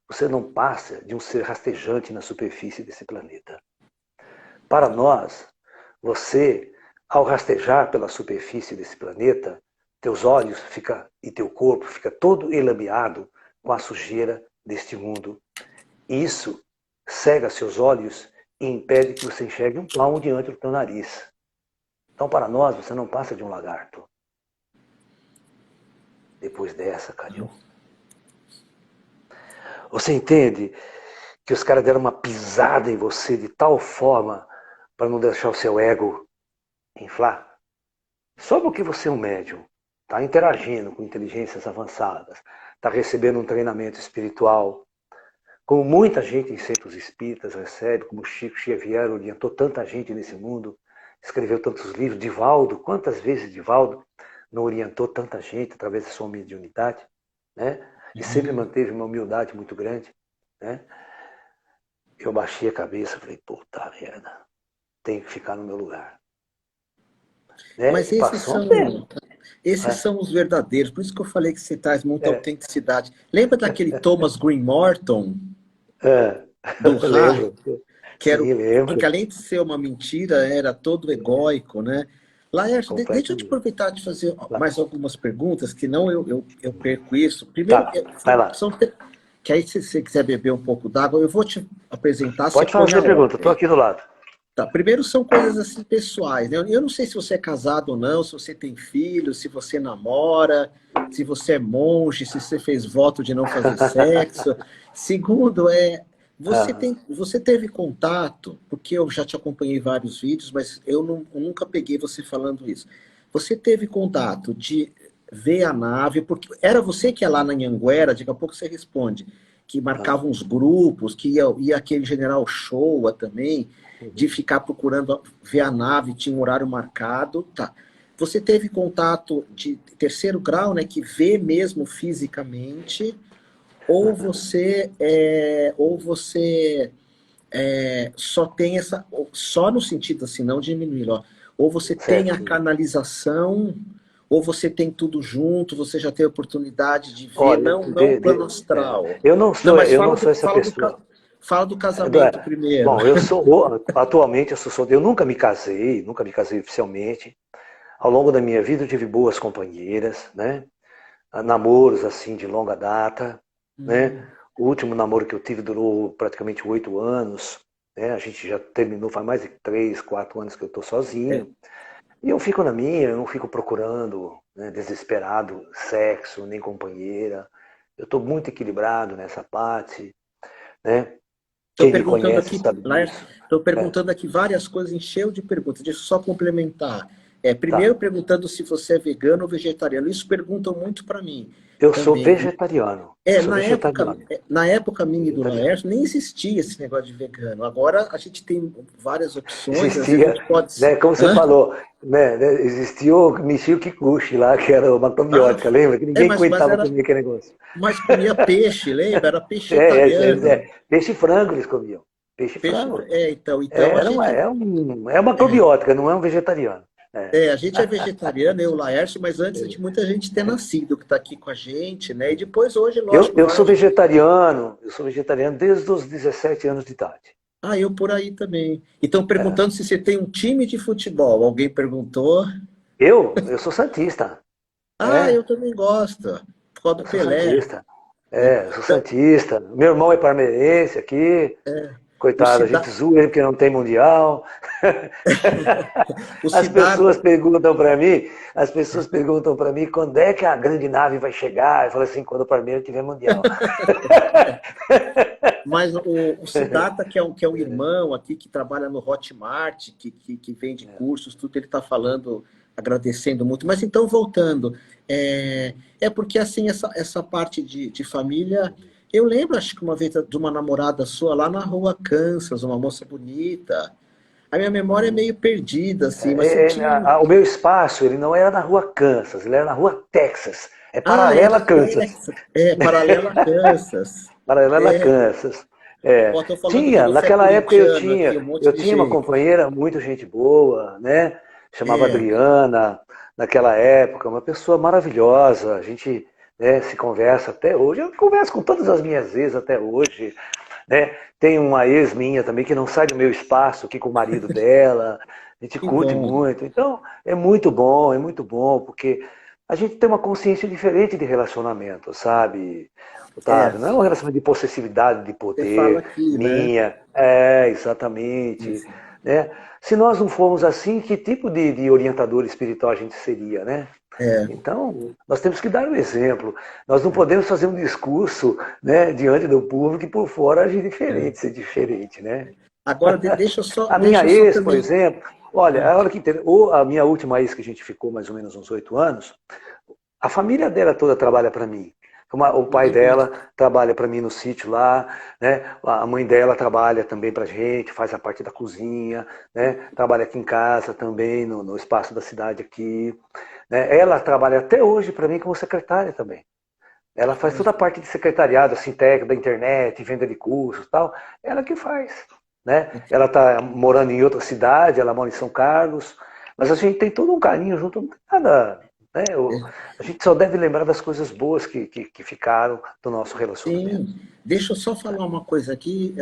você não passa de um ser rastejante na superfície desse planeta. Para nós, você, ao rastejar pela superfície desse planeta, teus olhos e teu corpo fica todo elameado com a sujeira deste mundo. Isso cega seus olhos e impede que você enxergue um palmo diante do teu nariz. Então, para nós, você não passa de um lagarto. Depois dessa, Calil, você entende que os caras deram uma pisada em você de tal forma para não deixar o seu ego inflar? Só porque você é um médium, está interagindo com inteligências avançadas, está recebendo um treinamento espiritual, como muita gente em centros espíritas recebe, como Chico Xavier orientou tanta gente nesse mundo, escreveu tantos livros, Divaldo, quantas vezes Divaldo não orientou tanta gente através da sua mediunidade, né? E sempre manteve uma humildade muito grande, né? Eu baixei a cabeça e falei, puta merda, tenho que ficar no meu lugar. Né? Mas E passou um tempo. esses Né? são os verdadeiros. Por isso que eu falei que você traz muita autenticidade. Lembra daquele Thomas Green Morton, É, do Ra, lembro. que era Sim, porque lembro. além de ser uma mentira, era todo egóico, né? Laércio, deixa eu te Completamente. aproveitar de fazer Vai, mais algumas perguntas, que não eu perco isso. Primeiro, tá, vai lá. que aí se você quiser beber um pouco d'água, eu vou te apresentar, você Pode põe fazer a a pergunta, estou ordem. aqui do lado. Tá, primeiro são coisas assim pessoais, né? Eu não sei se você é casado ou não, se você tem filho, se você namora, se você é monge, se você fez voto de não fazer sexo. Segundo Ah, você teve contato, porque eu já te acompanhei vários vídeos, mas eu nunca peguei você falando isso. Você teve contato de ver a nave, porque era você que ia lá na Anhanguera, daqui a pouco você responde, que ah, marcava uns grupos, que ia aquele general Showa também, de uhum. ficar procurando ver a nave, tinha um horário marcado, tá. você teve contato de terceiro grau, né, que vê mesmo fisicamente, ou você só tem essa, só no sentido assim, não diminuir, ó, ou você tem a Certo. canalização, ou você tem tudo junto, você já tem a oportunidade de ver, Olha, não o plano astral. eu Mas não sou essa pessoa. fala do casamento primeiro. Bom, atualmente eu sou solteiro, eu nunca me casei oficialmente. Ao longo da minha vida eu tive boas companheiras, né? Namoros assim de longa data, né? O último namoro que eu tive durou praticamente 8 anos, né? A gente já terminou faz mais de 3, 4 anos que eu estou É, sozinho. E eu fico na minha, eu não fico procurando, né, desesperado sexo, nem companheira. Eu estou muito equilibrado nessa parte, né? Estou Quem me perguntando conhece aqui, sabe disso. estou É, perguntando aqui várias coisas, encheu de perguntas. Deixa eu só complementar. Primeiro tá. perguntando se você é vegano ou vegetariano. Isso perguntam muito para mim Eu sou também. vegetariano. Eu sou vegetariano. Na época minha e do Vegetariano. Laércio, nem existia esse negócio de vegano. Agora a gente tem várias opções, às vezes a Existia, gente pode. né, como você Hã? falou, né, existia o Michio Kikuchi lá, que era uma Ah, macrobiótica, lembra? Que ninguém mas aguentava era, comer aquele negócio. mas comia peixe, lembra? Era É. peixetariano. Peixe e frango eles comiam. Peixe e Peixe, frango. então a gente. É uma macrobiótica, não é um vegetariano. É. A gente é vegetariano, eu, o Laércio, mas antes de muita gente ter nascido, que está aqui com a gente, né? E depois hoje, lógico, várias. Eu sou vegetariano desde os 17 anos de idade. Ah, eu por aí também. Então, É. perguntando se você tem um time de futebol. Alguém perguntou. Eu sou santista. Ah, É, eu também gosto. Por causa do eu sou Pelé. santista. Né? É, eu sou Então, santista. Meu irmão é parmeirense aqui. o, Coitado, a gente Cida... zoa ele porque não tem mundial. o As pessoas Siddhartha. perguntam para mim, as pessoas perguntam para mim quando é que a grande nave vai chegar. Eu falo assim, quando o Palmeiras tiver mundial. Mas o Siddhartha, que é um irmão aqui que trabalha no Hotmart, que vende cursos, tudo, ele está falando, agradecendo muito. Mas então, voltando, porque assim, essa parte de família, eu lembro, acho que uma vez de uma namorada sua lá na rua Kansas, uma moça bonita. A minha memória é meio perdida, assim, mas você tinha. O meu espaço, ele não era na rua Kansas, ele era na rua Texas. É Ah, paralela a era Kansas. Texas. Paralela a Kansas. Paralela a É, Kansas. É. Ó, tô falando que Tinha, você é naquela época corintiano aqui, um monte eu de tinha uma gente. companheira muito gente boa, né? Chamava É, Adriana, naquela época, uma pessoa maravilhosa. A gente, né, se conversa até hoje. Eu converso com todas as minhas ex até hoje, né? Tem uma ex minha também que não sai do meu espaço aqui com o marido dela. A gente que curte bom. muito. Então, é muito bom, porque a gente tem uma consciência diferente de relacionamento, sabe? É, Otávio, não é um relacionamento de possessividade, de você fala poder, aqui, né? minha, exatamente. Isso. Né? Se nós não formos assim, que tipo de orientador espiritual a gente seria, né? É, Então, nós temos que dar o exemplo. Nós não podemos fazer um discurso, né, diante do público e por fora agir é. diferente, ser diferente, né? Agora, A minha deixa eu só ex, por também. exemplo, olha, a hora que a minha última ex que a gente ficou mais ou menos uns 8 anos, a família dela toda trabalha para mim. O pai dela trabalha para mim no sítio lá, né? A mãe dela trabalha também para a gente, faz a parte da cozinha, né? Trabalha aqui em casa também, no espaço da cidade aqui. Né? Ela trabalha até hoje para mim como secretária também. Ela faz toda a parte de secretariado, assim, técnica da internet, venda de cursos e tal. Ela que faz. Né? Ela está morando em outra cidade, ela mora em São Carlos, mas a gente tem todo um carinho junto, não tem nada. Né? A gente só deve lembrar das coisas boas que ficaram do nosso relacionamento. Sim, deixa eu só falar uma coisa aqui,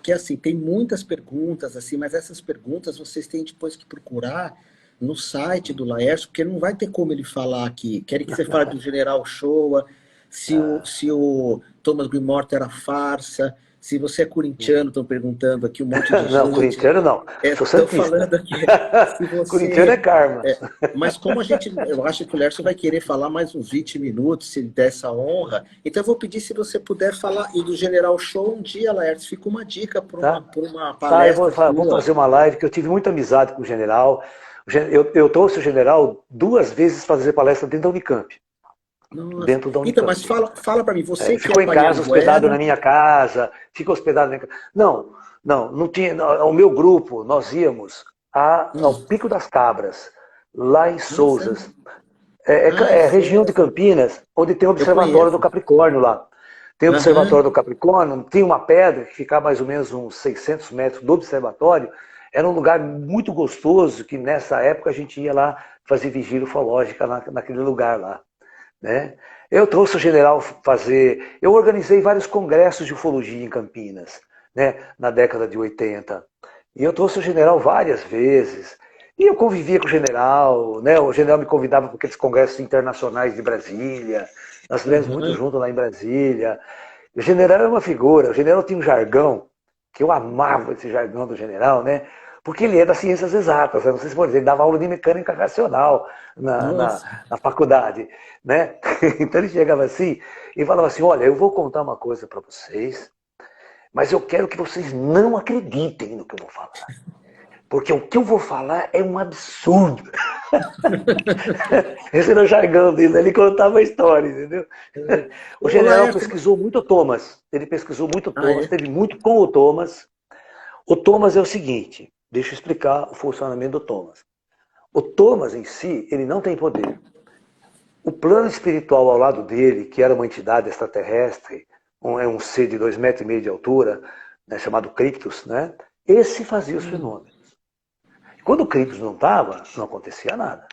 que é assim, tem muitas perguntas, assim, mas essas perguntas vocês têm depois que procurar no site do Laércio, porque não vai ter como ele falar aqui. Querem que você fale do General Showa, se o Thomas Greenmorton era farsa, se você é corintiano, estão perguntando aqui um monte de Não, gente. corintiano não. Sou Estão santista. falando aqui, se Corintiano é você karma. mas como eu acho que o Lércio vai querer falar mais uns 20 minutos, se ele der essa honra, então eu vou pedir se você puder falar, e do General Show um dia, Lércio, fica uma dica para Tá? uma Tá, palestra vou sua. fazer uma live, que eu tive muita amizade com o general. Eu trouxe o general 2 vezes para fazer palestra dentro da Unicamp. Nossa. Dentro da Então, mas Unicamp. fala para mim, você Ele que é ficou em casa, hospedado na Panhanguera, minha casa, fica hospedado na minha casa. Não tinha. O meu grupo, nós íamos ao Pico das Cabras, lá em Nossa, Sousas. ai, É região de Souza. Campinas, onde tem o Eu Observatório do conheço. Capricórnio lá. Tem o Aham. Observatório do Capricórnio, tem uma pedra que fica a mais ou menos uns 600 metros do observatório. Era um lugar muito gostoso, que nessa época a gente ia lá fazer vigília ufológica naquele lugar lá. Né? Eu trouxe o general fazer. Eu organizei vários congressos de ufologia em Campinas, né, na década de 80. E eu trouxe o general várias vezes. E eu convivia com o general, né? O general me convidava para aqueles congressos internacionais de Brasília. Nós estivemos muito Aham. juntos lá em Brasília. O general é uma figura, o general tinha um jargão, que eu amava esse jargão do general, né? Porque ele é das ciências exatas, eu não sei se pode dizer, ele dava aula de mecânica racional na, na, Nossa. na faculdade, né? Então ele chegava assim e falava assim, olha, eu vou contar uma coisa para vocês, mas eu quero que vocês não acreditem no que eu vou falar. Porque o que eu vou falar é um absurdo. Esse era o jargão dele, ele contava a história, entendeu? O Ô, general Laércio, pesquisou muito o Thomas. Ele pesquisou muito o ah, Thomas, é? teve muito com o Thomas. O Thomas é o seguinte, deixa eu explicar o funcionamento do Thomas. O Thomas em si, ele não tem poder. O plano espiritual ao lado dele, que era uma entidade extraterrestre, é um ser de 2,5 metros de altura, né, chamado Cryptos, né? Esse fazia os fenômenos. Quando o Cryptos não estava, não acontecia nada.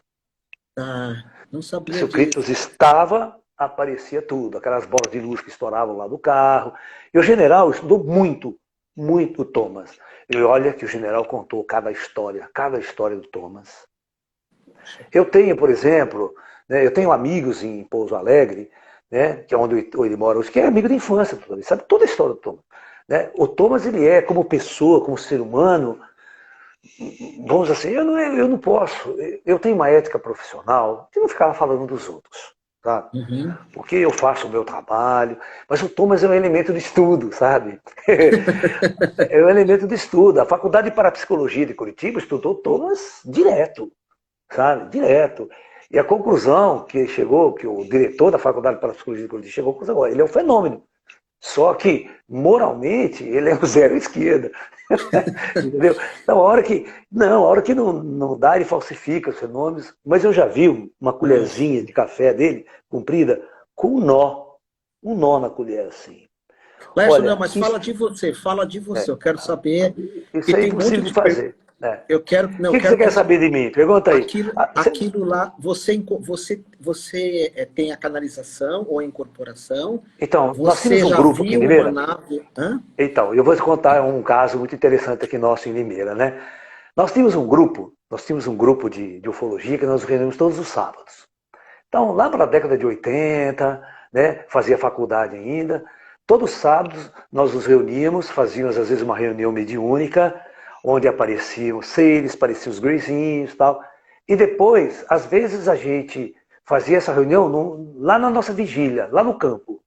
Ah, não Se sabia o Cryptos disso. estava, aparecia tudo, aquelas bolas de luz que estouravam lá do carro. E o general estudou muito, muito o Thomas. E olha que o general contou cada história do Thomas. Eu tenho, por exemplo, né, eu tenho amigos em Pouso Alegre, né, que é onde ele mora hoje, que é amigo de infância, sabe toda a história do Thomas. Né? O Thomas, ele é, como pessoa, como ser humano, vamos dizer assim, eu não posso, eu tenho uma ética profissional de não ficar falando dos outros. Tá? Uhum. Porque eu faço o meu trabalho, mas o Thomas é um elemento de estudo, sabe? É um elemento de estudo. A Faculdade de Parapsicologia de Curitiba estudou o Thomas direto, sabe? Direto. E a conclusão que chegou, que o diretor da Faculdade de Parapsicologia de Curitiba chegou à conclusão, ele é um fenômeno. Só que, moralmente, ele é um zero à esquerda. Entendeu? Então, a hora que não dá, ele falsifica os fenômenos. Mas eu já vi uma Nossa. colherzinha de café dele, comprida, com um nó. Um nó na colher, assim. Laércio, não, Olha, mas fala de você. Eu quero saber, isso que é tem um monte impossível de de per... fazer. Né? Eu quero, O não, eu que você quero quer que saber de mim? Pergunta aí. aquilo lá, você tem a canalização ou a incorporação? Então, nós tínhamos Você um já grupo aqui em viu uma Limeira. nave? Hã? Então, eu vou te contar um caso muito interessante aqui nosso em Limeira, né? Nós tínhamos um grupo de ufologia que nós nos reunimos todos os sábados. Então, lá para a década de 80, né, fazia faculdade ainda, todos os sábados nós nos reuníamos, fazíamos às vezes uma reunião mediúnica, onde apareciam seres, apareciam os gurizinhos e tal. E depois, às vezes a gente fazia essa reunião lá na nossa vigília, lá no campo,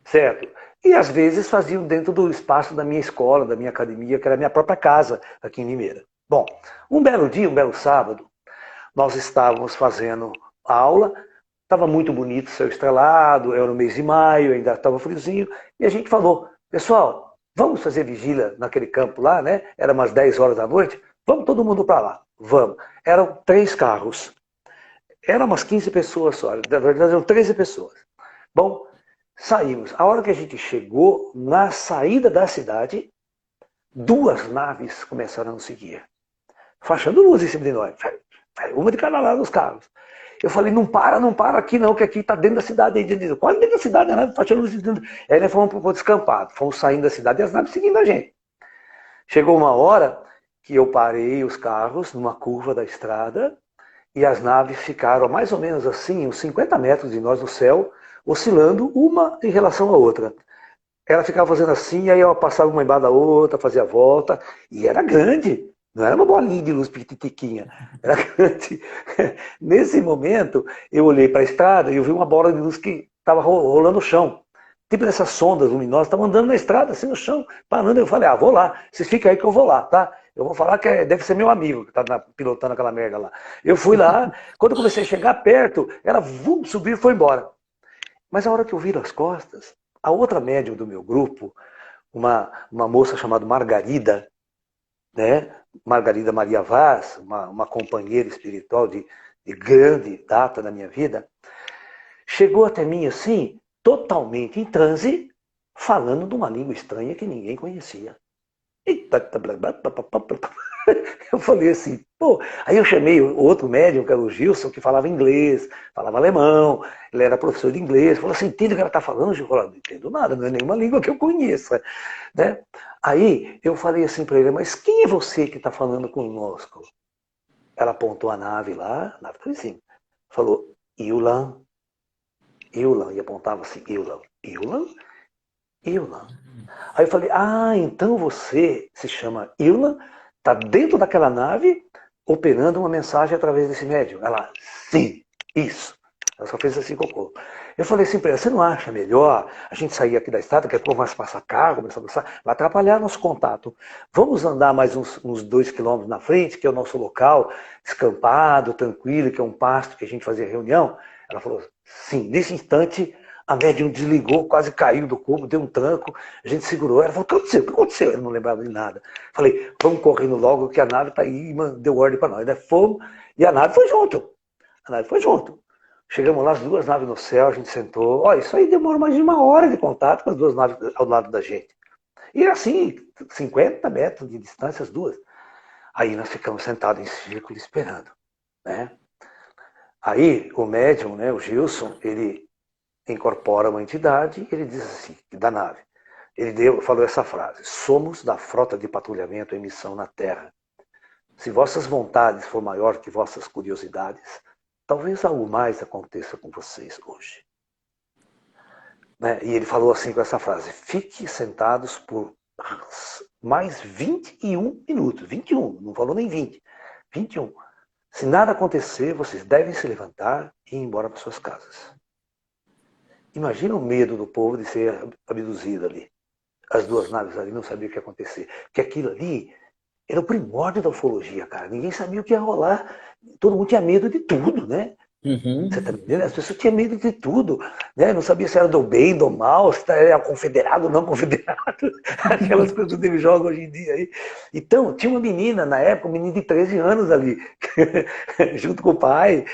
certo? E às vezes faziam dentro do espaço da minha escola, da minha academia, que era a minha própria casa aqui em Limeira. Bom, um belo dia, um belo sábado, nós estávamos fazendo aula, estava muito bonito o céu estrelado, era o mês de maio, ainda estava friozinho, e a gente falou, pessoal, vamos fazer vigília naquele campo lá, né? Era umas 10 horas da noite, vamos todo mundo para lá, vamos. Eram 3 carros, eram umas 15 pessoas só, na verdade eram 13 pessoas. Bom, saímos. A hora que a gente chegou na saída da cidade, 2 naves começaram a nos seguir, fachando luz em cima de nós. Uma de cada lado dos carros. Eu falei, não para aqui não, que aqui está dentro da cidade. Aí, quase dentro da cidade, né? Fachando luz dentro. Aí nós fomos para o descampado, fomos saindo da cidade e as naves seguindo a gente. Chegou uma hora que eu parei os carros numa curva da estrada e as naves ficaram mais ou menos assim, uns 50 metros de nós no céu, oscilando uma em relação à outra. Ela ficava fazendo assim, aí eu passava uma embaixo da outra, fazia a volta, e era grande. Não era uma bolinha de luz pititiquinha, era grande. Nesse momento, eu olhei para a estrada e eu vi uma bola de luz que estava rolando no chão. Tipo dessas sondas luminosas, estavam andando na estrada, assim no chão, parando. Eu falei, vou lá, vocês ficam aí que eu vou lá, tá? Eu vou falar que deve ser meu amigo que está pilotando aquela merda lá. Eu fui lá, quando eu comecei a chegar perto, ela subiu e foi embora. Mas a hora que eu viro as costas, a outra médium do meu grupo, uma moça chamada Margarida, né? Margarida Maria Vaz, uma companheira espiritual de grande data na minha vida, chegou até mim assim, totalmente em transe, falando de uma língua estranha que ninguém conhecia. Eu falei assim, pô. Aí eu chamei o outro médium, que era o Gilson, que falava inglês, falava alemão, ele era professor de inglês. Falou assim, entende o que ela está falando? Eu falei, não entendo nada, não é nenhuma língua que eu conheça. Né? Aí eu falei assim para ele, mas quem é você que está falando conosco? Ela apontou a nave lá, a nave estava em cima. Falou, Yulan, Yulan, e apontava assim, Yulan, Yulan, Yulan. Aí eu falei, ah, então você se chama Ilna, está dentro daquela nave, operando uma mensagem através desse médium. Ela, sim, isso. Ela só fez assim, cocô. Eu falei assim para ela, você não acha melhor a gente sair aqui da estrada, que a povo vai passar carro, começar a passar, vai atrapalhar nosso contato. Vamos andar mais uns 2 quilômetros na frente, que é o nosso local, descampado, tranquilo, que é um pasto que a gente fazia reunião. Ela falou, sim. Nesse instante, a médium desligou, quase caiu do cubo, deu um tranco, a gente segurou. Ela falou, o que aconteceu? O que aconteceu? Eu não lembrava de nada. Falei, vamos correndo logo que a nave está aí, e deu ordem para nós. Né? Fomos, e a nave foi junto. A nave foi junto. Chegamos lá, as 2 naves no céu, a gente sentou. Olha, isso aí demora mais de 1 hora de contato com as 2 naves ao lado da gente. E assim, 50 metros de distância, as 2. Aí nós ficamos sentados em círculo esperando. Né? Aí o médium, né, o Gilson, ele incorpora uma entidade, ele diz assim, da nave. Ele falou essa frase, somos da frota de patrulhamento em missão na Terra. Se vossas vontades for maior que vossas curiosidades, talvez algo mais aconteça com vocês hoje. Né? E ele falou assim com essa frase, fique sentados por mais 21 minutos, 21, não falou nem 20, 21. Se nada acontecer, vocês devem se levantar e ir embora para suas casas. Imagina o medo do povo de ser abduzido ali. As 2 naves ali não sabiam o que ia acontecer. Porque aquilo ali era o primórdio da ufologia, cara. Ninguém sabia o que ia rolar. Todo mundo tinha medo de tudo, né? Uhum. Você tá me entendendo? As pessoas tinham medo de tudo. Né? Não sabia se era do bem, do mal, se era confederado ou não confederado. Aquelas coisas que eles jogam hoje em dia aí. Então, tinha uma menina na época, um menino de 13 anos ali, junto com o pai.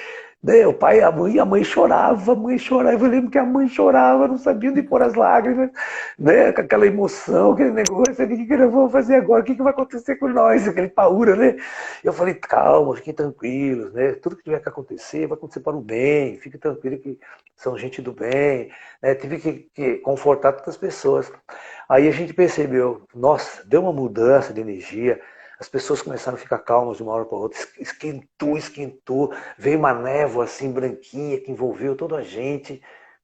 Né? O pai, a mãe chorava, Eu lembro que a mãe chorava, não sabia onde pôr as lágrimas, né? Com aquela emoção, aquele negócio, o que nós vamos fazer agora? O que vai acontecer com nós? Aquele paura, né? Eu falei, calma, fiquem tranquilos, né? Tudo que tiver que acontecer, vai acontecer para o bem, fique tranquilo que são gente do bem, né? Tive que confortar todas as pessoas. Aí a gente percebeu, nossa, deu uma mudança de energia. As pessoas começaram a ficar calmas de uma hora para outra. Esquentou. Veio uma névoa assim branquinha que envolveu toda a gente.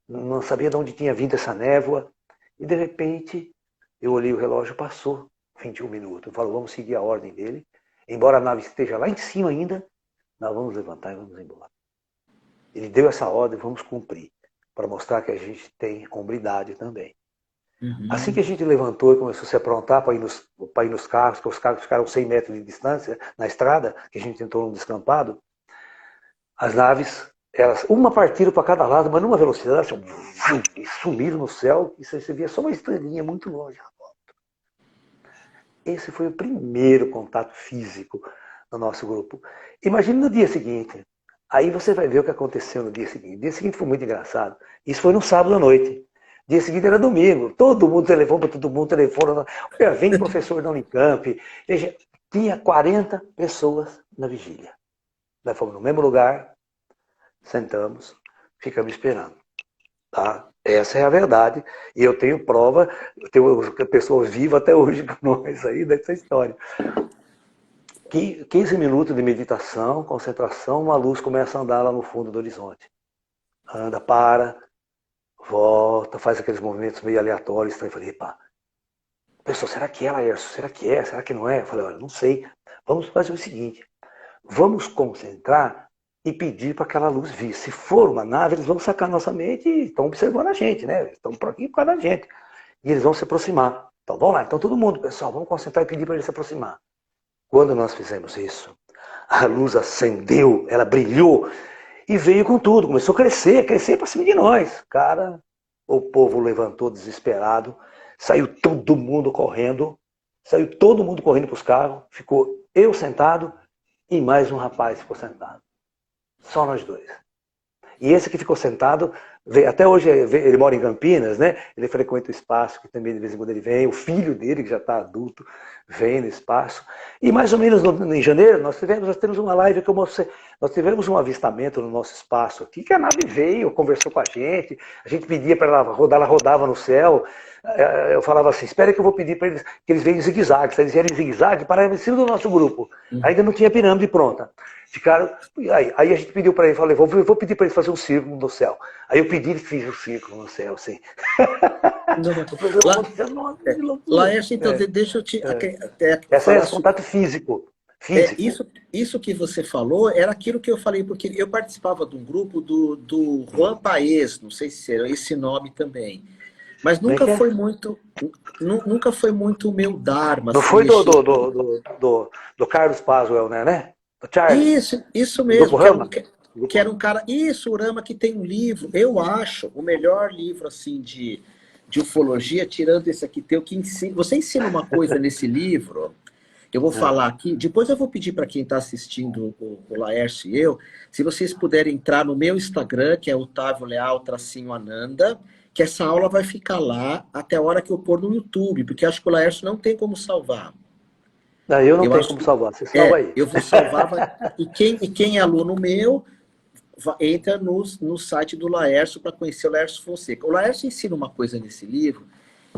Não sabia de onde tinha vindo essa névoa. E de repente, eu olhei o relógio, passou 21 minutos. Eu falo, vamos seguir a ordem dele. Embora a nave esteja lá em cima ainda, nós vamos levantar e vamos embora. Ele deu essa ordem, vamos cumprir. Para mostrar que a gente tem hombridade também. Uhum. Assim que a gente levantou e começou a se aprontar para ir nos carros, que os carros ficaram 100 metros de distância na estrada, que a gente entrou num descampado, as naves, elas, uma partiram para cada lado, mas numa velocidade, e sumiram no céu, e você via só uma estrelinha muito longe. Esse foi o primeiro contato físico no nosso grupo. Imagine no dia seguinte. Aí você vai ver o que aconteceu no dia seguinte. O dia seguinte foi muito engraçado. Isso foi no sábado à noite. Dia seguinte era domingo, todo mundo telefone para todo mundo, telefone. Olha, vem professor da Unicamp. Veja, tinha 40 pessoas na vigília. Nós fomos no mesmo lugar, sentamos, ficamos esperando. Tá? Essa é a verdade. E eu tenho prova, eu tenho pessoas vivas até hoje com nós aí dessa história. 15 minutos de meditação, concentração, uma luz começa a andar lá no fundo do horizonte. Anda, para, volta, faz aqueles movimentos meio aleatórios. Eu falei, pá, pessoal, será que é, Laércio? Será que é? Será que não é? Eu falei, olha, não sei. Vamos fazer o seguinte, vamos concentrar e pedir para aquela luz vir. Se for uma nave, eles vão sacar nossa mente e estão observando a gente, né? Estão por aqui por causa da gente. E eles vão se aproximar. Então vamos lá, então todo mundo, pessoal, vamos concentrar e pedir para eles se aproximar. Quando nós fizemos isso, a luz acendeu, ela brilhou e veio com tudo, começou a crescer para cima de nós. Cara, o povo levantou desesperado, saiu todo mundo correndo saiu todo mundo correndo para os carros, ficou eu sentado e mais um rapaz ficou sentado. Só nós dois. E esse que ficou sentado, até hoje ele mora em Campinas, né? Ele frequenta o espaço, que também de vez em quando ele vem. O filho dele, que já está adulto, vem no espaço. E mais ou menos em janeiro, nós temos uma live que eu mostrei. Nós tivemos um avistamento no nosso espaço aqui, que a nave veio, conversou com a gente pedia para ela rodar, ela rodava no céu. Eu falava assim, espera que eu vou pedir para eles que eles venham em zigue-zague. Se eles vierem em zigue-zague, pararam em cima do nosso grupo. Ainda não tinha pirâmide pronta. Ficaram. Aí a gente pediu para ele, falei, vou pedir para eles fazer um círculo no céu. Aí eu pedi e fiz um círculo no céu, assim. Laércio, então, deixa eu te... Essa é esse contato físico. Isso que você falou era aquilo que eu falei, porque eu participava de um grupo do Juan Paes, não sei se era esse nome também. Mas nunca foi muito o meu dharma. Não foi do Carlos Paswell, né? Do Charles. Isso mesmo. Que era um cara... Isso, o Rama, que tem um livro, eu acho, o melhor livro assim de ufologia, tirando esse aqui teu, que ensina... Você ensina uma coisa nesse livro... Eu vou falar aqui, depois eu vou pedir para quem está assistindo o Laércio e eu, se vocês puderem entrar no meu Instagram, que é Otávio Leal _Ananda, que essa aula vai ficar lá até a hora que eu pôr no YouTube, porque acho que o Laércio não tem como salvar. Não, eu não tenho como salvar, você salva aí. Eu vou salvar, e quem é aluno meu, entra no site do Laércio para conhecer o Laércio Fonseca. O Laércio ensina uma coisa nesse livro,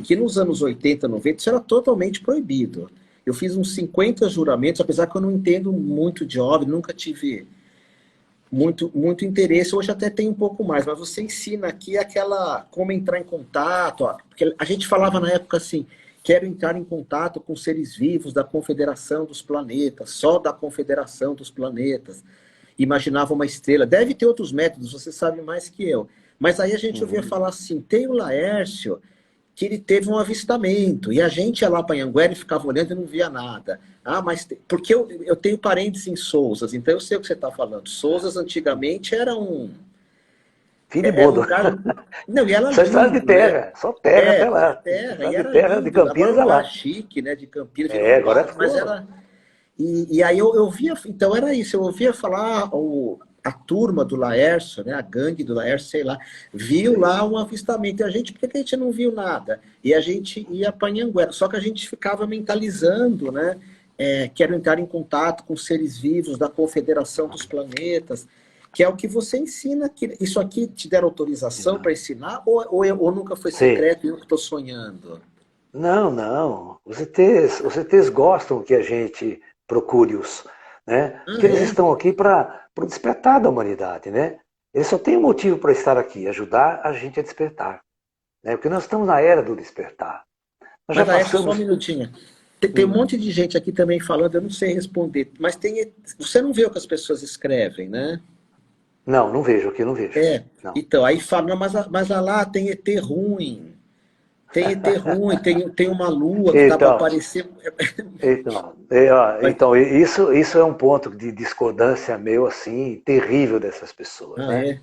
que nos anos 80, 90, isso era totalmente proibido. Eu fiz uns 50 juramentos, apesar que eu não entendo muito de OVNI, nunca tive muito interesse, hoje até tem um pouco mais, mas você ensina aqui como entrar em contato, ó, porque a gente falava na época assim, quero entrar em contato com seres vivos da Confederação dos Planetas, só da Confederação dos Planetas, imaginava uma estrela, deve ter outros métodos, você sabe mais que eu, mas aí a gente ouvia falar assim, tem o Laércio, que ele teve um avistamento, e a gente ia lá para Anhanguera e ficava olhando e não via nada. Porque eu tenho parentes em Sousas, então eu sei o que você está falando. Sousas antigamente era um... Filho de Bodo. Não, e era só estrada de terra, né? Só terra até lá. Terra, e era de terra, lindo. de Campinas agora lá. Chique, né, de Campinas. Agora ficou. Mas era... E aí eu via, então era isso, eu ouvia falar... A turma do Laércio, né, a gangue do Laércio, sei lá, viu lá um avistamento. E a gente, por que a gente não viu nada? E a gente ia para Anhanguera. Só que a gente ficava mentalizando, né? Quero entrar em contato com seres vivos da Confederação dos Planetas, que é o que você ensina. Isso aqui te deram autorização para ensinar? Ou nunca foi secreto e eu que estou sonhando? Não. Os ETs gostam que a gente procure-os. Né? Porque eles estão aqui para o despertar da humanidade, né? Eles só têm um motivo para estar aqui, ajudar a gente a despertar, né? Porque nós estamos na era do despertar. Nós já passamos... Só um minutinho. Tem um monte de gente aqui também falando, eu não sei responder, mas você não vê o que as pessoas escrevem, né? Não vejo aqui, não vejo. Não. Então, aí fala, mas lá tem ET ruim. Tem ET ruim, tem uma lua que dá para aparecer. Então, isso é um ponto de discordância meu, assim, terrível dessas pessoas. Né?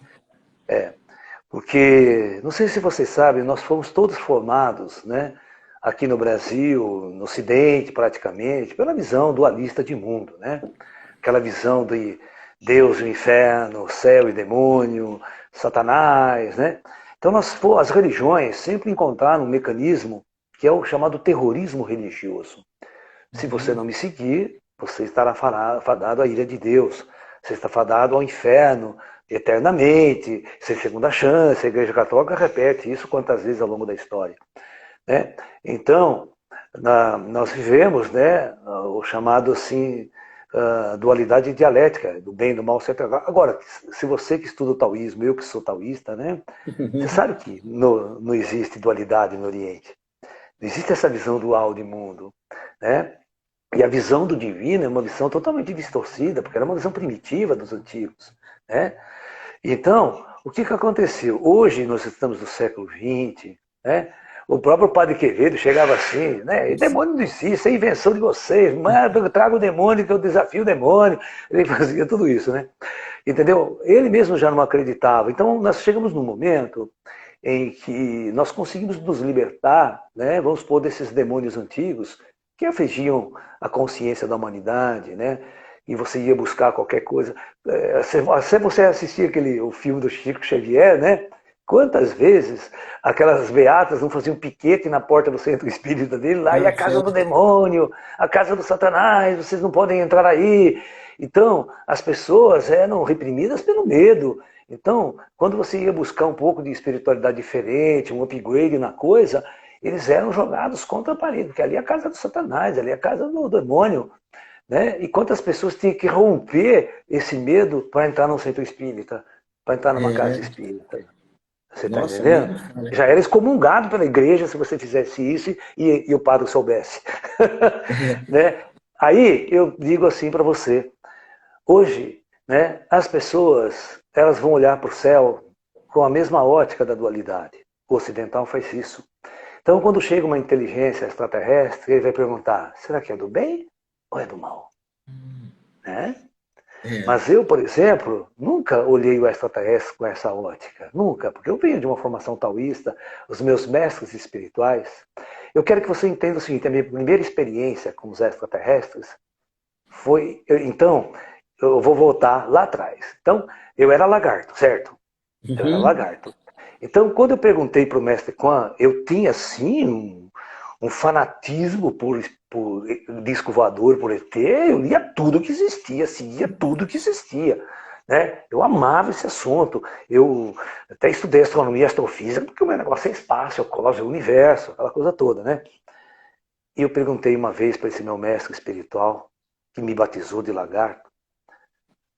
Porque, não sei se vocês sabem, nós fomos todos formados, né, aqui no Brasil, no Ocidente praticamente, pela visão dualista de mundo. Né? Aquela visão de Deus e o inferno, céu e demônio, Satanás, né? Então, as religiões sempre encontraram um mecanismo que é o chamado terrorismo religioso. Se você não me seguir, você estará fadado à ira de Deus. Você está fadado ao inferno eternamente, sem segunda chance. A Igreja Católica repete isso quantas vezes ao longo da história. Né? Então, nós vivemos, né, o chamado assim, dualidade dialética, do bem e do mal. Agora, se você que estuda o taoísmo, eu que sou taoísta, né, você sabe que não existe dualidade no Oriente. Não existe essa visão dual de mundo. Né? E a visão do divino é uma visão totalmente distorcida, porque era uma visão primitiva dos antigos. Né? Então, o que aconteceu? Hoje nós estamos no século XX, né? O próprio Padre Quevedo chegava assim, né? Demônio não existe, isso é invenção de vocês, mas eu trago o demônio, que eu desafio o demônio. Ele fazia tudo isso, né? Entendeu? Ele mesmo já não acreditava. Então, nós chegamos num momento em que nós conseguimos nos libertar, né? Vamos supor, desses demônios antigos, que afligiam a consciência da humanidade, né? E você ia buscar qualquer coisa. Se você assistir o filme do Chico Xavier, né? Quantas vezes aquelas beatas não faziam piquete na porta do centro espírita dele, lá e a casa do demônio, a casa do Satanás, vocês não podem entrar aí. Então, as pessoas eram reprimidas pelo medo. Então, quando você ia buscar um pouco de espiritualidade diferente, um upgrade na coisa, eles eram jogados contra a parede, porque ali é a casa do Satanás, ali é a casa do demônio. Né? E quantas pessoas tinham que romper esse medo para entrar num centro espírita, para entrar numa casa espírita? Você está entendendo? Já era excomungado pela igreja se você fizesse isso e o padre soubesse. Né? Aí eu digo assim para você, hoje, né, as pessoas elas vão olhar para o céu com a mesma ótica da dualidade. O ocidental faz isso. Então, quando chega uma inteligência extraterrestre, ele vai perguntar, será que é do bem ou é do mal? Né? Mas eu, por exemplo, nunca olhei o extraterrestre com essa ótica. Nunca, porque eu venho de uma formação taoísta, os meus mestres espirituais. Eu quero que você entenda o seguinte, a minha primeira experiência com os extraterrestres foi... Então, eu vou voltar lá atrás. Então, eu era lagarto, certo? Eu era lagarto. Então, quando eu perguntei para o mestre Quan, eu tinha, sim, um fanatismo por disco voador, por ET, eu lia tudo que existia, seguia tudo que existia. Né? Eu amava esse assunto. Eu até estudei astronomia e astrofísica, porque o meu negócio é espaço, é o cosmos, é o universo, aquela coisa toda. Né? E eu perguntei uma vez para esse meu mestre espiritual, que me batizou de lagarto,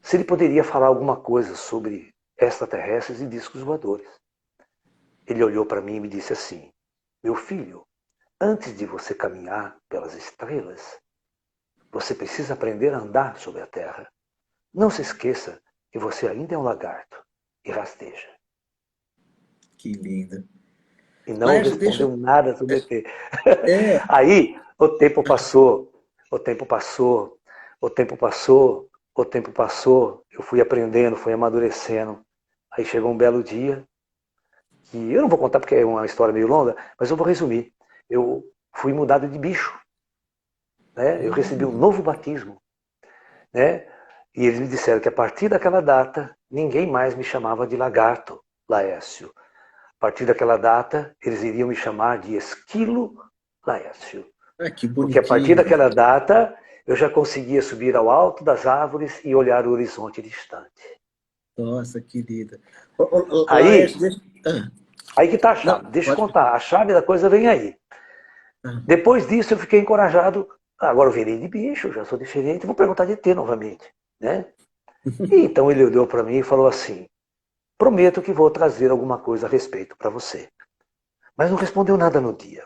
se ele poderia falar alguma coisa sobre extraterrestres e discos voadores. Ele olhou para mim e me disse assim, meu filho, antes de você caminhar pelas estrelas, você precisa aprender a andar sobre a terra. Não se esqueça que você ainda é um lagarto e rasteja. Que lindo. E não respondeu nada sobre ET. É. Aí o tempo passou, o tempo passou, o tempo passou, o tempo passou. Eu fui aprendendo, fui amadurecendo. Aí chegou um belo dia, que eu não vou contar porque é uma história meio longa, mas eu vou resumir. Eu fui mudado de bicho. Né? Eu recebi um novo batismo. Né? E eles me disseram que a partir daquela data, ninguém mais me chamava de lagarto, Laércio. A partir daquela data, eles iriam me chamar de esquilo Laércio. Que bonitinho. Porque a partir daquela data, eu já conseguia subir ao alto das árvores e olhar o horizonte distante. Nossa, querida. Aí que está a chave. Deixa eu contar. A chave da coisa vem aí. Depois disso, eu fiquei encorajado. Agora eu virei de bicho, já sou diferente. Vou perguntar de ET novamente. Né? E então ele olhou para mim e falou assim, prometo que vou trazer alguma coisa a respeito para você. Mas não respondeu nada no dia.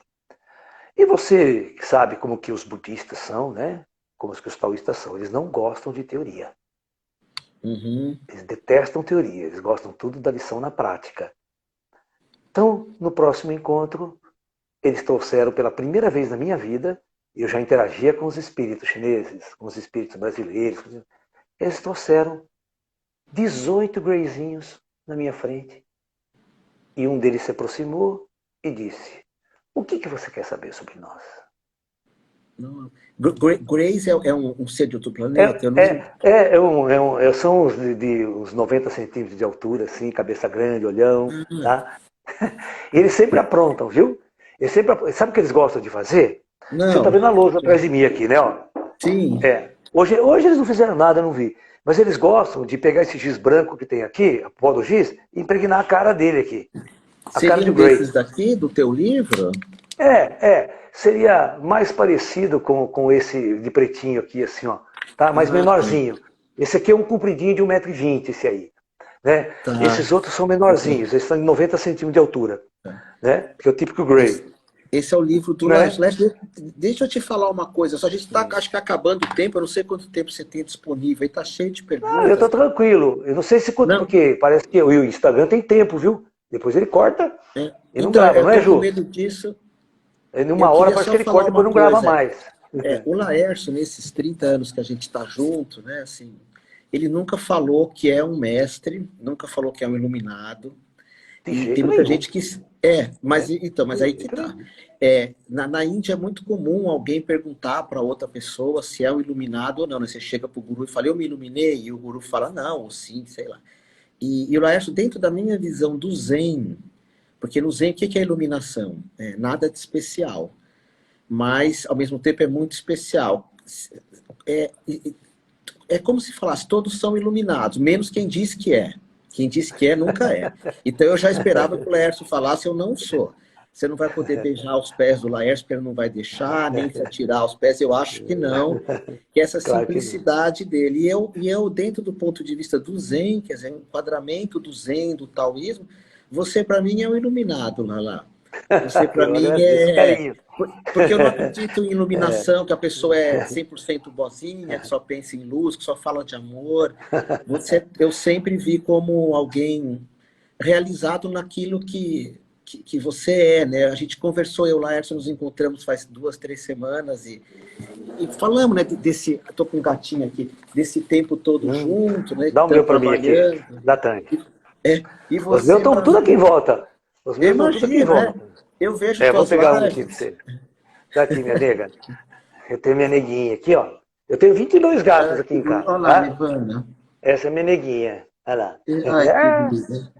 E você sabe como que os budistas são, né? Como que os taoístas são. Eles não gostam de teoria. Eles detestam teoria. Eles gostam tudo da lição na prática. Então, no próximo encontro, eles trouxeram pela primeira vez na minha vida, eu já interagia com os espíritos chineses, com os espíritos brasileiros. Eles trouxeram 18 greyzinhos na minha frente. E um deles se aproximou e disse, o que você quer saber sobre nós? Greys é um ser de outro planeta? São uns 90 centímetros de altura, assim, cabeça grande, olhão. Tá? Eles sempre aprontam, viu? Sabe o que eles gostam de fazer? Não. Você está vendo a lousa atrás de mim aqui, né? Ó? Sim. Hoje eles não fizeram nada, eu não vi. Mas eles gostam de pegar esse giz branco que tem aqui, a pó do giz, e impregnar a cara dele aqui. A cara de Grey. Desses daqui, do teu livro? Seria mais parecido com esse de pretinho aqui, assim, ó. Tá? Mas menorzinho. Esse aqui é um compridinho de 1,20 m, esse aí. Né? Tá. Esses outros são menorzinhos, eles estão em 90 centímetros de altura. Né? Que é o típico Grey. Esse é o livro do Laércio. Deixa eu te falar uma coisa. Só a gente está, acho que acabando o tempo. Eu não sei quanto tempo você tem disponível. Aí tá cheio de perguntas. Eu estou tranquilo. Eu não sei se quanto, porque parece que o Instagram tem tempo, viu? Depois ele corta e não grava, não é, Ju? Com medo disso. Numa hora parece que ele corta e depois não grava mais. O Laércio, nesses 30 anos que a gente está junto, né, assim, ele nunca falou que é um mestre, nunca falou que é um iluminado. De E tem jeito muita nenhum. gente que. Mas aí que tá. Na Índia é muito comum alguém perguntar para outra pessoa se é um iluminado ou não, né? Você chega para o guru e fala, eu me iluminei, e o guru fala, não, ou sim, sei lá. E o Laércio, dentro da minha visão do Zen, porque no Zen, o que é iluminação? Nada de especial, mas ao mesmo tempo é muito especial. É, é como se falasse, todos são iluminados, menos quem diz que é. Quem diz que é, nunca é. Então eu já esperava que o Laércio falasse, eu não sou. Você não vai poder beijar os pés do Laércio, porque ele não vai deixar, nem se atirar aos pés, eu acho que não. Que essa Claro que não. simplicidade dele. E eu, dentro do ponto de vista do Zen, quer dizer, o enquadramento do Zen, do taoísmo, você para mim é um iluminado, Lala. Você para Eu mim agradeço o é... carinho. Porque eu não acredito em É. iluminação, que a pessoa é 100% boazinha, que só pensa em luz, que só fala de amor. Eu sempre vi como alguém realizado naquilo que você é, né? A gente conversou, eu e o Laércio nos encontramos faz 2, 3 semanas e falamos, né, desse, estou com um gatinho aqui, desse tempo todo junto, né, que Dá o meu estamos para mim aqui. trabalhando. Da Tânia. É, e Os meus você, estão para tudo aqui em mim, volta. Os eu meus estão tudo aqui em imagino, né? volta. Eu vejo Vou tuas pegar um aqui para lives. você. Tá aqui, minha nega. Eu tenho minha neguinha aqui, ó. Eu tenho 22 gatos aqui em casa, Olha lá, tá? Nirvana. Essa é minha neguinha. Olha lá. Ai, que beleza.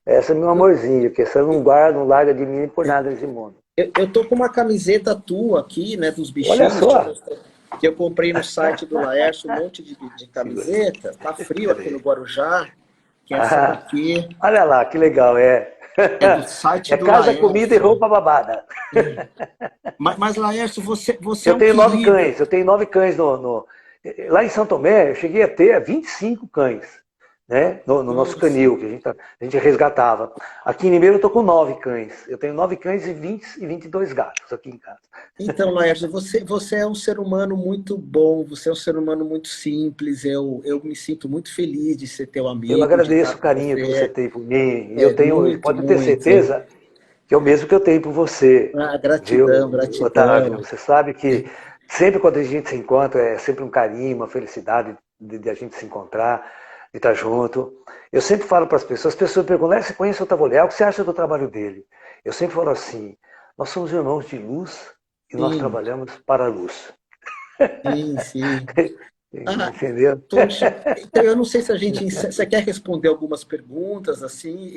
Essa é meu amorzinho, que essa não guarda, não larga de mim por nada nesse mundo. Eu tô com uma camiseta tua aqui, né, dos Olha bichinhos, só. que eu comprei no site do Laércio, um monte de camiseta. Tá frio aqui no Cadê? Guarujá, que é essa Ah, daqui olha lá, que legal, é. é do site É do casa, comida e Laércio. roupa babada. Mas Laércio, você é Eu um tenho 9 querido. cães, eu tenho 9 cães lá em São Tomé, eu cheguei a ter 25 cães, né? No nosso Nossa. canil, que a gente resgatava. Aqui em Limeira eu estou com 9 cães. Eu tenho 9 cães e 22 gatos aqui em casa. Então, Laércio, você é um ser humano muito bom, você é um ser humano muito simples. Eu me sinto muito feliz de ser teu Eu amigo, de estar agradeço o com carinho que você você. tem por mim. E eu É tenho, muito, pode ter muito. certeza que é o mesmo que eu tenho por você, Ah, gratidão, viu, Otávio? gratidão. Você sabe que sempre quando a gente se encontra é sempre um carinho, uma felicidade de a gente se encontrar, de estar junto. Eu sempre falo para as pessoas perguntam, você conhece o Otávio Leal, o que você acha do trabalho dele? Eu sempre falo assim, nós somos irmãos de luz e nós Sim, trabalhamos para a luz. sim, sim. Ah, Entendeu? poxa, então eu não sei se a gente. Você quer responder algumas perguntas assim?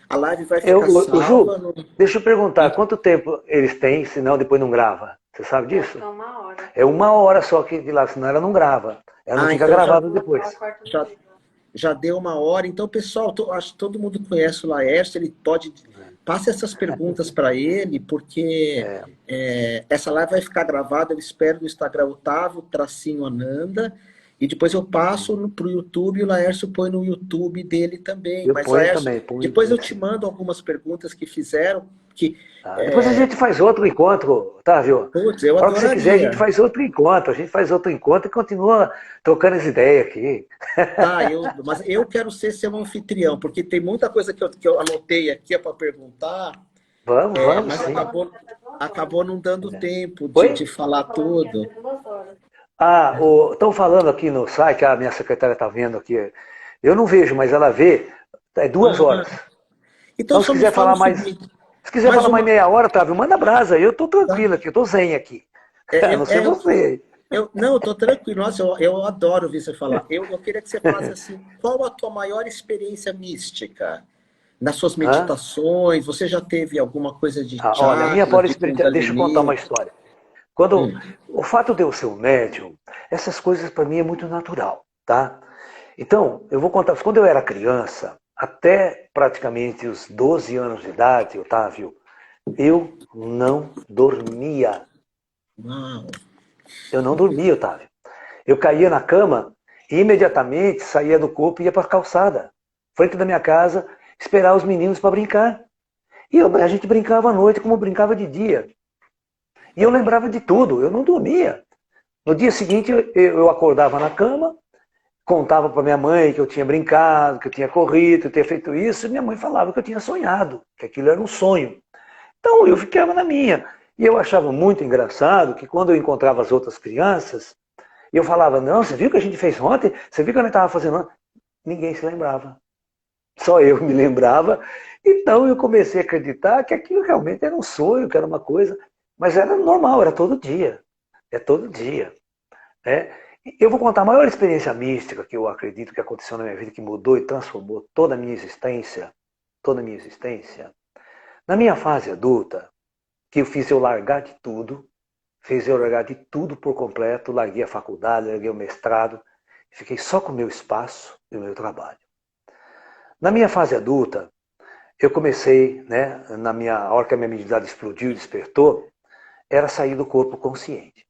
A live vai ficar O Ju, salva no. deixa eu perguntar, quanto tempo eles têm, senão depois não grava? Você sabe disso? É 1 hora. É 1 hora só que de lá, senão ela não grava. Ela não Ah, fica então já, gravada depois. já, já deu 1 hora. Então, pessoal, acho que todo mundo conhece o Laércio, ele pode. Passe essas perguntas para ele, porque essa live vai ficar gravada, eu espero, no Instagram Otávio, tracinho Ananda, e depois eu passo para o YouTube e o Laércio põe no YouTube dele também. Eu Mas, ponho Laércio, também, ponho. depois eu te mando algumas perguntas que fizeram, que, Tá. Depois a gente faz outro encontro, Otávio. putz, eu A hora que você quiser, a gente adoraria. faz outro encontro. A gente faz outro encontro e continua trocando as ideias aqui. Tá, mas eu quero ser seu anfitrião, porque tem muita coisa que eu anotei aqui para perguntar, Vamos, vamos mas sim. acabou não dando tempo de, Oi? de falar tudo. 2 horas. Ah, estão falando aqui no site, a minha secretária está vendo aqui. Eu não vejo, mas ela vê. É 2 horas. Ah, então Então, se só me quiser fala falar o mais. seguinte, Se quiser mais falar mais uma. meia hora, Otávio, manda brasa. Eu tô Tá? tranquilo aqui, eu tô zen aqui. É, A eu, não ser você. não, eu tô tranquilo. Nossa, eu adoro ouvir você falar. Eu queria que você falasse assim, qual a tua maior experiência mística? Nas suas Hã? meditações, você já teve alguma coisa de Olha, a minha chakra, pura de espiritualidade. Deixa eu contar uma kundalini? história. Quando Hum, o fato de eu ser um médium, essas coisas para mim é muito natural, tá? Então, eu vou contar. Quando eu era criança, até praticamente os 12 anos de idade, Otávio, eu não dormia. uau. Eu não dormia, Otávio. Eu caía na cama e imediatamente saía do corpo e ia para a calçada, frente da minha casa, esperar os meninos para brincar. E a gente brincava à noite como brincava de dia. E eu lembrava de tudo, eu não dormia. No dia seguinte eu acordava na cama, contava para minha mãe que eu tinha brincado, que eu tinha corrido, que eu tinha feito isso, e minha mãe falava que eu tinha sonhado, que aquilo era um sonho. Então eu ficava na minha. E eu achava muito engraçado que quando eu encontrava as outras crianças, eu falava, não, você viu o que a gente fez ontem? Você viu o que a gente estava fazendo ontem? Ninguém se lembrava. Só eu me lembrava. Então eu comecei a acreditar que aquilo realmente era um sonho, que era uma coisa, mas era normal, era todo dia. É todo dia. Né? Eu vou contar a maior experiência mística que eu acredito que aconteceu na minha vida, que mudou e transformou toda a minha existência. Toda a minha existência. Na minha fase adulta, que eu fiz eu largar de tudo, fez eu largar de tudo por completo, larguei a faculdade, larguei o mestrado, fiquei só com o meu espaço e o meu trabalho. Na minha fase adulta, eu comecei, né, a hora que a minha mediunidade explodiu e despertou, era sair do corpo consciente.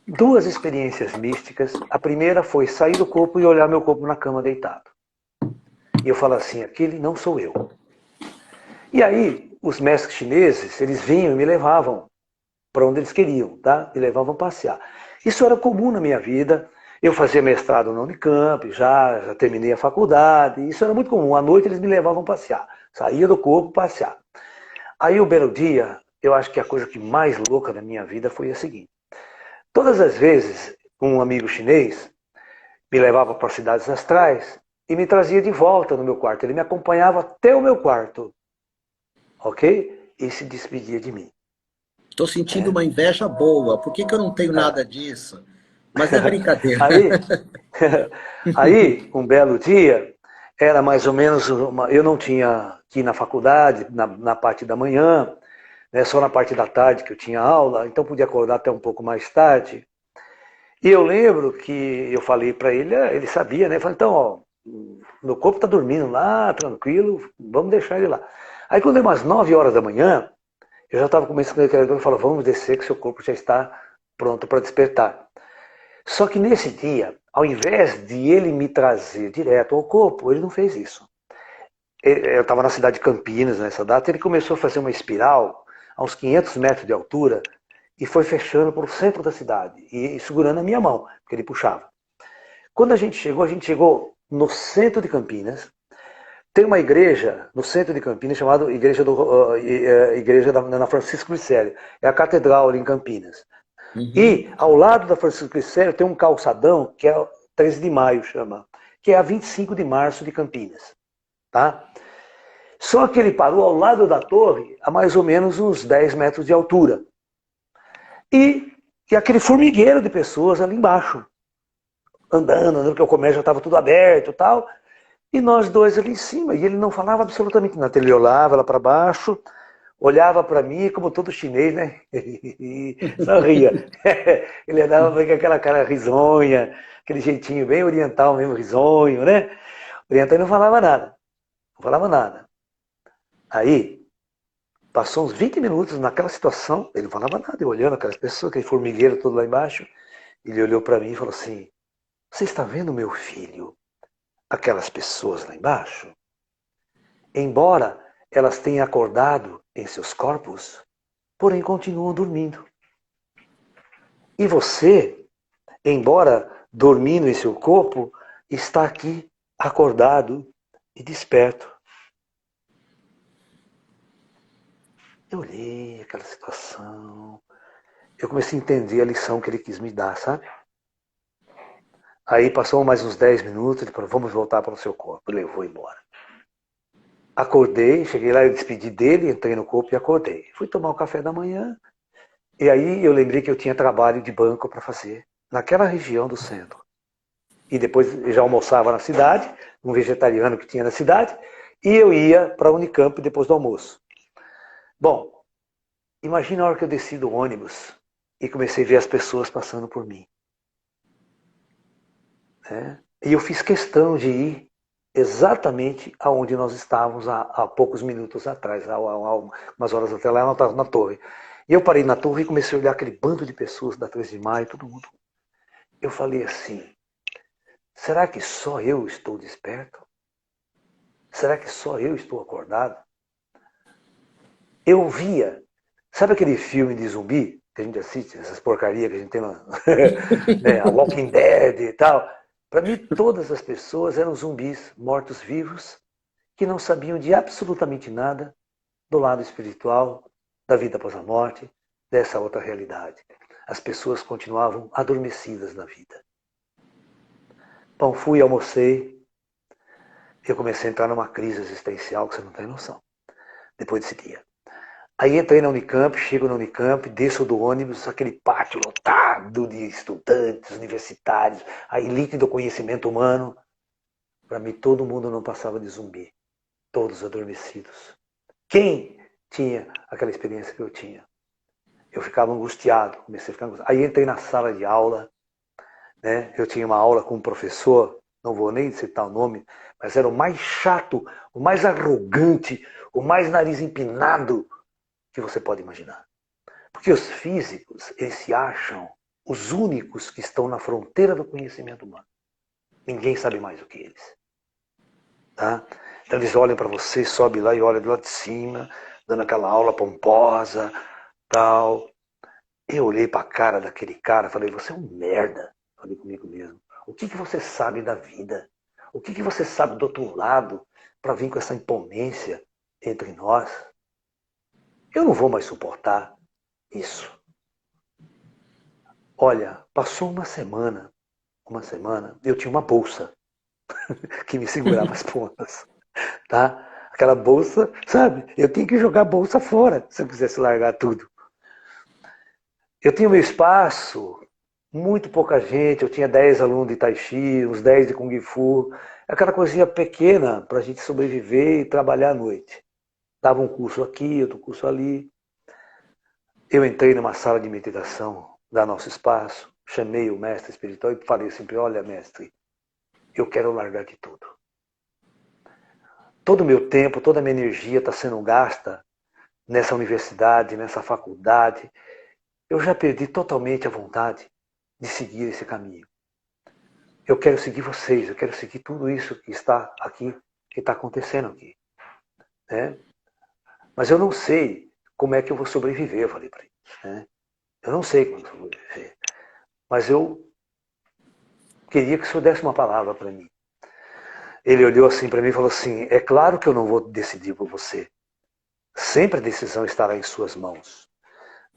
Duas experiências místicas. A primeira foi sair do corpo e olhar meu corpo na cama deitado. E eu falo assim, aquele não sou eu. E aí, os mestres chineses, eles vinham e me levavam para onde eles queriam, tá? Me levavam passear. Isso era comum na minha vida. Eu fazia mestrado na Unicamp, já terminei a faculdade. Isso era muito comum. À noite eles me levavam passear. Saía do corpo, passear. Aí, o belo dia, eu acho que a coisa que mais louca da minha vida foi a seguinte. Todas as vezes, um amigo chinês me levava para cidades astrais e me trazia de volta no meu quarto. Ele me acompanhava até o meu quarto, ok? E se despedia de mim. Estou sentindo Né? uma inveja boa. Por que que eu não tenho nada disso? Mas é brincadeira. Aí, aí, um belo dia, era mais ou menos, eu não tinha que ir na faculdade, na parte da manhã, né, só na parte da tarde que eu tinha aula, então podia acordar até um pouco mais tarde. E eu lembro que eu falei para ele, ele sabia, né? Eu falei, então, ó, meu corpo está dormindo lá, tranquilo, vamos deixar ele lá. Aí quando deu umas 9 horas da manhã, eu já estava começando a e falou, vamos descer que seu corpo já está pronto para despertar. Só que nesse dia, ao invés de ele me trazer direto ao corpo, ele não fez isso. Eu estava na cidade de Campinas nessa data, ele começou a fazer uma espiral a uns 500 metros de altura e foi fechando para o centro da cidade e segurando a minha mão, porque ele puxava. Quando a gente chegou no centro de Campinas. Tem uma igreja no centro de Campinas chamada Igreja da Francisco Glicério. É a catedral ali em Campinas. Uhum. E ao lado da Francisco Glicério tem um calçadão que é 13 de maio, chama, que é a 25 de março de Campinas. Tá? Só que ele parou ao lado da torre a mais ou menos uns 10 metros de altura. E aquele formigueiro de pessoas ali embaixo, andando, porque o comércio já estava tudo aberto e tal. E nós dois ali em cima, e ele não falava absolutamente nada. Ele olhava lá para baixo, olhava para mim, como todo chinês, né? Só ria. Ele andava com aquela cara risonha, aquele jeitinho bem oriental mesmo, risonho, né? Oriental e não falava nada. Não falava nada. Aí, passou uns 20 minutos naquela situação, ele não falava nada, eu olhando aquelas pessoas, aquele formigueiro todo lá embaixo. Ele olhou para mim e falou assim, você está vendo, meu filho, aquelas pessoas lá embaixo? Embora elas tenham acordado em seus corpos, porém continuam dormindo. E você, embora dormindo em seu corpo, está aqui acordado e desperto. Eu olhei aquela situação, eu comecei a entender a lição que ele quis me dar, sabe? Aí passou mais uns 10 minutos, ele falou, vamos voltar para o seu corpo. Eu levou embora. Acordei, cheguei lá, eu despedi dele, entrei no corpo e acordei. Fui tomar o café da manhã, e aí eu lembrei que eu tinha trabalho de banco para fazer, naquela região do centro. E depois eu já almoçava na cidade, um vegetariano que tinha na cidade, e eu ia para a Unicamp depois do almoço. Bom, imagina a hora que eu desci do ônibus e comecei a ver as pessoas passando por mim. Né? E eu fiz questão de ir exatamente aonde nós estávamos há poucos minutos atrás, há umas horas até lá, eu estava na torre. E eu parei na torre e comecei a olhar aquele bando de pessoas da 13 de maio, todo mundo. Eu falei assim, será que só eu estou desperto? Será que só eu estou acordado? Eu via, sabe aquele filme de zumbi que a gente assiste, essas porcarias que a gente tem lá, né, a Walking Dead e tal? Para mim, todas as pessoas eram zumbis, mortos-vivos, que não sabiam de absolutamente nada do lado espiritual, da vida após a morte, dessa outra realidade. As pessoas continuavam adormecidas na vida. Bom, fui, almocei, eu comecei a entrar numa crise existencial que você não tem noção, depois desse dia. Aí entrei na Unicamp, chego na Unicamp, desço do ônibus, aquele pátio lotado de estudantes, universitários, a elite do conhecimento humano. Para mim, todo mundo não passava de zumbi, todos adormecidos. Quem tinha aquela experiência que eu tinha? Eu ficava angustiado, comecei a ficar angustiado. Aí entrei na sala de aula, né? Eu tinha uma aula com um professor, não vou nem citar o nome, mas era o mais chato, o mais arrogante, o mais nariz empinado que você pode imaginar. Porque os físicos, eles se acham os únicos que estão na fronteira do conhecimento humano. Ninguém sabe mais do que eles. Tá? Então eles olham para você, sobe lá e olha do lado de cima, dando aquela aula pomposa, tal. Eu olhei para a cara daquele cara, falei, você é um merda. Falei comigo mesmo. O que você sabe da vida? O que você sabe do outro lado para vir com essa imponência entre nós? Eu não vou mais suportar isso. Olha, passou uma semana, eu tinha uma bolsa que me segurava as pontas, tá? Aquela bolsa, sabe? Eu tinha que jogar a bolsa fora se eu quisesse largar tudo. Eu tinha o meu espaço, muito pouca gente, eu tinha 10 alunos de Tai Chi, uns 10 de Kung Fu, aquela coisinha pequena para a gente sobreviver e trabalhar à noite. Dava um curso aqui, outro curso ali. Eu entrei numa sala de meditação da nosso espaço, chamei o mestre espiritual e falei sempre, olha mestre, eu quero largar de tudo. Todo o meu tempo, toda a minha energia está sendo gasta nessa universidade, nessa faculdade. Eu já perdi totalmente a vontade de seguir esse caminho. Eu quero seguir vocês, eu quero seguir tudo isso que está aqui, que está acontecendo aqui. Né? Mas eu não sei como é que eu vou sobreviver, eu falei para ele. Né? Eu não sei como eu vou sobreviver. Mas eu queria que o senhor desse uma palavra para mim. Ele olhou assim para mim e falou assim, é claro que eu não vou decidir por você. Sempre a decisão estará em suas mãos.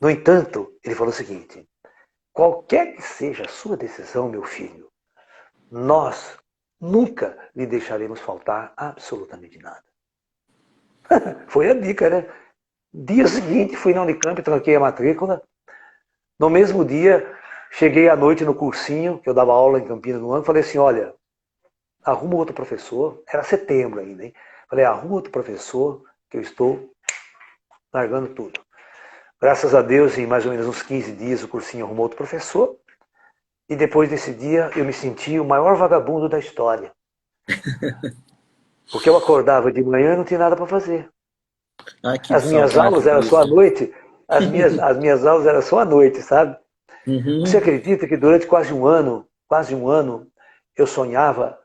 No entanto, ele falou o seguinte, qualquer que seja a sua decisão, meu filho, nós nunca lhe deixaremos faltar absolutamente nada. Foi a dica, né? Dia seguinte, fui na Unicamp, tranquei a matrícula. No mesmo dia, cheguei à noite no cursinho, que eu dava aula em Campinas no ano, falei assim, olha, arruma outro professor, era setembro ainda, hein? Falei, arruma outro professor, que eu estou largando tudo. Graças a Deus, em mais ou menos uns 15 dias, o cursinho arrumou outro professor, e depois desse dia, eu me senti o maior vagabundo da história. Porque eu acordava de manhã e não tinha nada para fazer. Ai, que As minhas saudade aulas eram só à disso. noite, as minhas aulas eram só à noite, sabe? Você Uhum. acredita que durante quase um ano, eu sonhava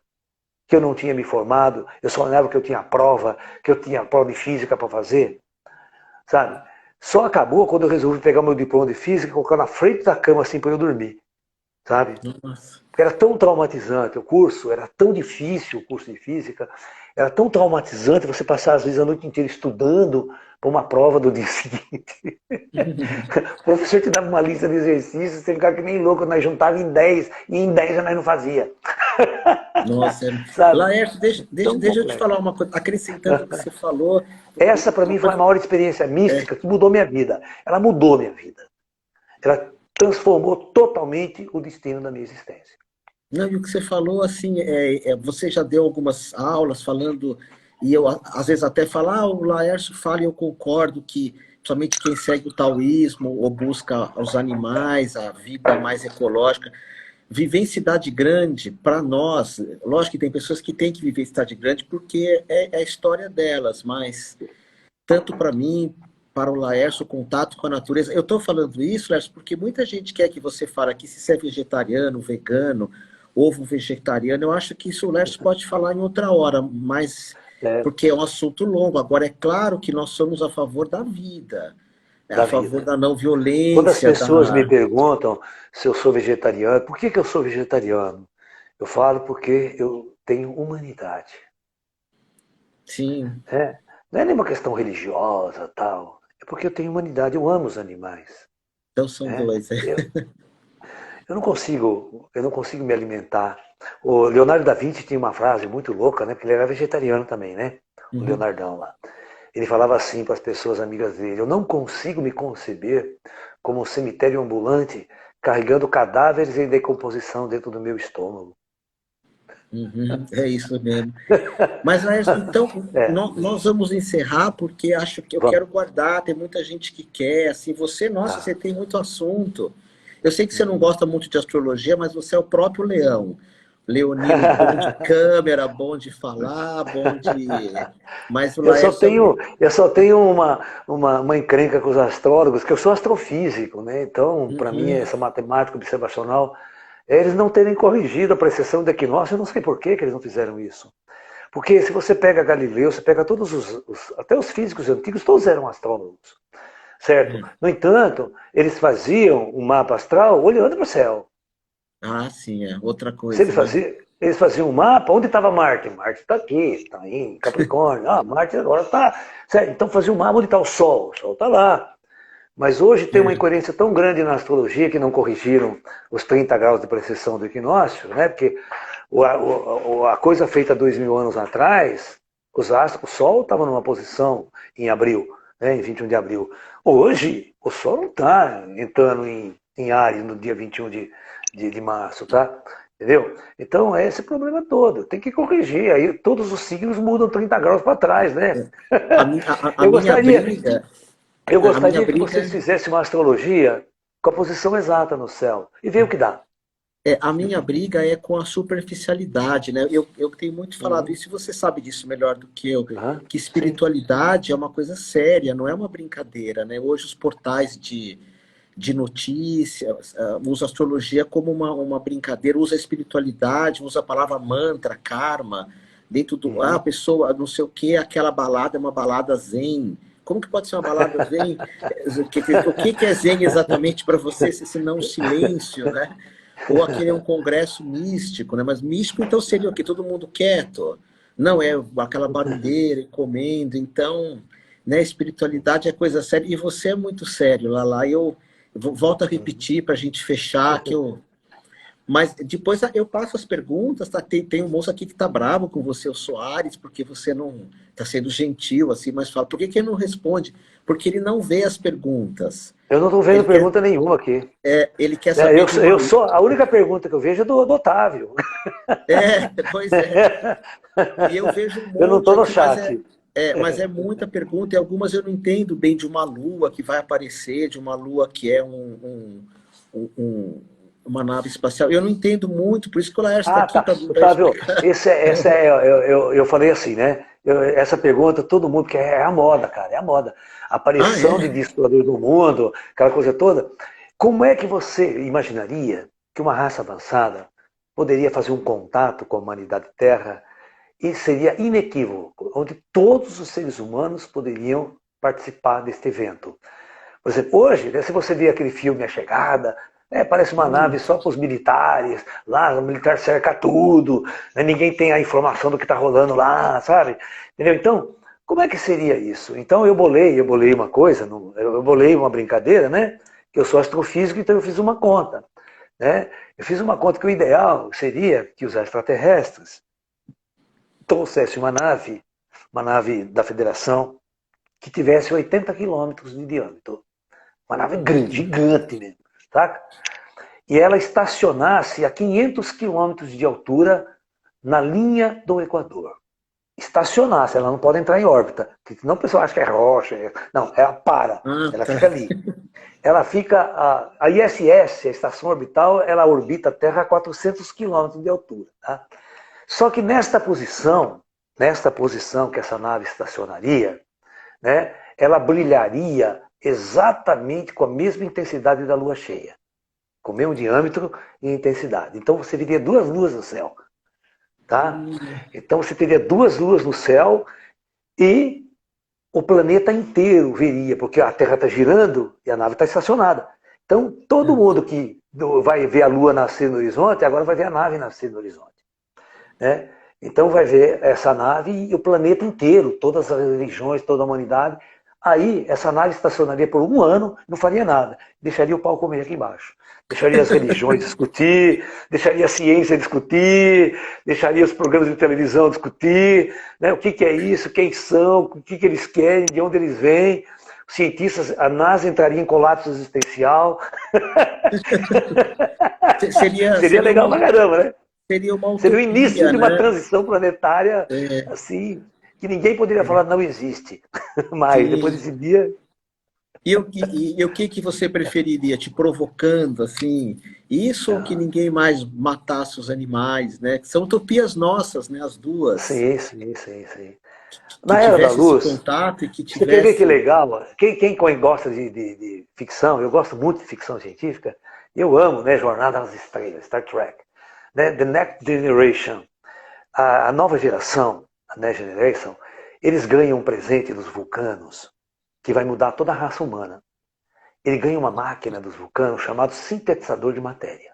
que eu não tinha me formado, eu sonhava que eu tinha prova, que eu tinha prova de física para fazer, sabe? Só acabou quando eu resolvi pegar meu diploma de física e colocar na frente da cama assim para eu dormir, sabe? Nossa. Porque era tão traumatizante o curso, era tão difícil o curso de física, era tão traumatizante você passar às vezes a noite inteira estudando para uma prova do dia seguinte. O professor te dava uma lista de exercícios, você ficava que nem louco, nós juntava em 10 e em 10 nós não fazia. Nossa, Sabe? Laércio, Tão deixa eu te complexo. falar uma coisa, acrescentando o que você falou, Essa para mim uma foi a coisa, maior experiência é, mística que mudou minha vida. Ela mudou minha vida. Ela transformou totalmente o destino da minha existência. não, e o que você falou, assim, você já deu algumas aulas falando, e eu às vezes até falo, o Laércio fala e eu concordo que, principalmente quem segue o taoísmo ou busca os animais, a vida mais ecológica, viver em cidade grande, para nós, lógico que tem pessoas que têm que viver em cidade grande porque é a história delas, mas tanto para mim, para o Laércio, o contato com a natureza. Eu estou falando isso, Laércio, porque muita gente quer que você fale aqui se você é vegetariano, vegano, ovo vegetariano. Eu acho que isso o Laércio pode falar em outra hora, mas É, porque é um assunto longo. Agora, é claro que nós somos a favor da vida, a da favor vida. da não Quando as violência, pessoas me da... perguntam se eu sou vegetariano, por que eu sou vegetariano? Eu falo porque eu tenho humanidade. Sim, Né? Não é nenhuma questão religiosa, tal. É porque eu tenho humanidade, eu amo os animais. então são Né? dois. Eu não consigo me alimentar O Leonardo da Vinci tinha uma frase muito louca, né? Porque ele era vegetariano também, né? O Uhum. Leonardão lá. Ele falava assim para as pessoas amigas dele: eu não consigo me conceber como um cemitério ambulante carregando cadáveres em decomposição dentro do meu estômago. Uhum, é isso mesmo. Mas, Laércio, então, É, nós vamos encerrar, porque acho que eu quero vamos. guardar, tem muita gente que quer, assim, você, nossa, você Tá. tem muito assunto. Eu sei que você não Uhum. gosta muito de astrologia, mas você é o próprio leão. Leonino bom de câmera, bom de falar, bom de... Mas o Laércio é um... Eu só tenho uma encrenca com os astrólogos, que eu sou astrofísico, né? Então, para mim, Uhum, essa matemática observacional, eles não terem corrigido a precessão do equinócio, eu não sei por que eles não fizeram isso. Porque se você pega Galileu, você pega todos até os físicos antigos, todos eram astrólogos, certo? uhum. No entanto, eles faziam um mapa astral olhando para o céu. Ah, sim, é outra Se coisa, né? eles faziam um mapa, onde estava Marte? Marte está aqui, está em Capricórnio. Ah, Marte agora está. Então fazia um mapa, onde está o Sol? O Sol está lá. Mas hoje tem uma É. incoerência tão grande na astrologia que não corrigiram os 30 graus de precessão do equinócio, né? Porque a coisa feita 2.000 anos atrás, os astros, o Sol estava numa posição em abril, né? Em 21 de abril. Hoje, o Sol não está entrando em Áries no dia 21 de março, tá? Entendeu? Então, é esse problema todo. Tem que corrigir. Aí todos os signos mudam 30 graus para trás, né? A Eu minha gostaria, briga, eu a minha gostaria que briga vocês fizessem uma astrologia com a posição exata no céu e ver o que dá. a minha briga é com a superficialidade, né? Eu tenho muito falado Uhum. isso, e você sabe disso melhor do que eu, Uhum. que Sim. espiritualidade é uma coisa séria, não é uma brincadeira, né? Hoje os portais de notícias usam a astrologia como uma brincadeira, usa a espiritualidade, usa a palavra mantra, karma, dentro do, a Uhum. pessoa, não sei o que, aquela balada é uma balada zen. Como que pode ser uma balada zen? O que é zen exatamente para você, se não o silêncio, né? Ou aquele é um congresso místico, né? Mas místico então seria o quê? Todo mundo quieto? Não, é aquela barulheira e comendo. Então, né, espiritualidade é coisa séria. E você é muito sério, Lala. Eu volto a Uhum. repetir para a gente fechar que eu. Mas depois eu passo as perguntas, tá? Tem um moço aqui que tá bravo com você, o Soares, porque você não tá sendo gentil, assim, mas fala, por que que ele não responde? Porque ele não vê as perguntas. Eu não estou vendo Ele quer, pergunta nenhuma aqui. ele quer Né, saber de uma. eu sou, a única pergunta que eu vejo é do Otávio. É, pois é. E eu vejo um Eu não monte estou no aqui, chat. mas é muita pergunta, e algumas eu não entendo bem de uma lua que vai aparecer, de uma lua que é uma nave espacial. Eu não entendo muito, por isso que o Laércio está Ah, aqui tá. para Otávio, explicar. eu falei assim, né? Essa pergunta todo mundo quer, é a moda, cara, é a moda. Ah, Aparição de é? destruidor do mundo, aquela coisa toda. Como é que você imaginaria que uma raça avançada poderia fazer um contato com a humanidade Terra e seria inequívoco, onde todos os seres humanos poderiam participar deste evento? Por exemplo, hoje, né, se você vê aquele filme A Chegada, parece uma nave Hum, só para os militares, lá o militar cerca tudo, né, ninguém tem a informação do que está rolando lá, sabe? Entendeu? Então, como é que seria isso? Então eu bolei uma coisa, eu bolei uma brincadeira, né? Que eu sou astrofísico, então eu fiz uma conta, né? Eu fiz uma conta que o ideal seria que os extraterrestres trouxessem uma nave da Federação, que tivesse 80 quilômetros de diâmetro. Uma nave grande, hum, gigante mesmo, saca? E ela estacionasse a 500 quilômetros de altura na linha do Equador. Estacionasse, ela não pode entrar em órbita, porque senão o pessoal acha que é rocha. Não, ela para, ah, ela tá. fica ali. Ela fica, a ISS, a Estação Orbital, ela orbita a Terra a 400 quilômetros de altura. Tá? Só que nesta posição que essa nave estacionaria, né, ela brilharia exatamente com a mesma intensidade da lua cheia, com o mesmo diâmetro e intensidade. Então você teria duas luas no céu, tá? Hum, Então você teria duas luas no céu e o planeta inteiro veria, porque a Terra está girando e a nave está estacionada. Então todo mundo que vai ver a lua nascer no horizonte, agora vai ver a nave nascer no horizonte, né? Então vai ver essa nave e o planeta inteiro, todas as religiões, toda a humanidade, Aí, essa nave estacionaria por 1 ano, não faria nada. Deixaria o pau comer aqui embaixo. Deixaria as religiões discutir, deixaria a ciência discutir, deixaria os programas de televisão discutir, né? O que é isso, quem são, o que eles querem, de onde eles vêm. Os cientistas, a NASA entraria em colapso existencial. Seria, Seria seria legal uma, pra caramba, né? seria uma Seria o início utopia, de uma né? transição planetária, É, assim, que ninguém poderia falar não existe. Mas depois sim. desse dia, E o que que você preferiria? Te provocando, assim, isso ou que ah, ninguém mais matasse os animais, né? Que são utopias nossas, né? As duas. sim, sim, sim, sim. Que Na Era da tivesse esse Luz, contato e que você quer ver que tivesse. legal? Quem gosta de ficção, eu gosto muito de ficção científica, eu amo, né, Jornada nas Estrelas, Star Trek, né, The Next Generation, a nova geração, a Next Generation, eles ganham um presente dos vulcanos que vai mudar toda a raça humana. Ele ganha uma máquina dos vulcanos chamado sintetizador de matéria.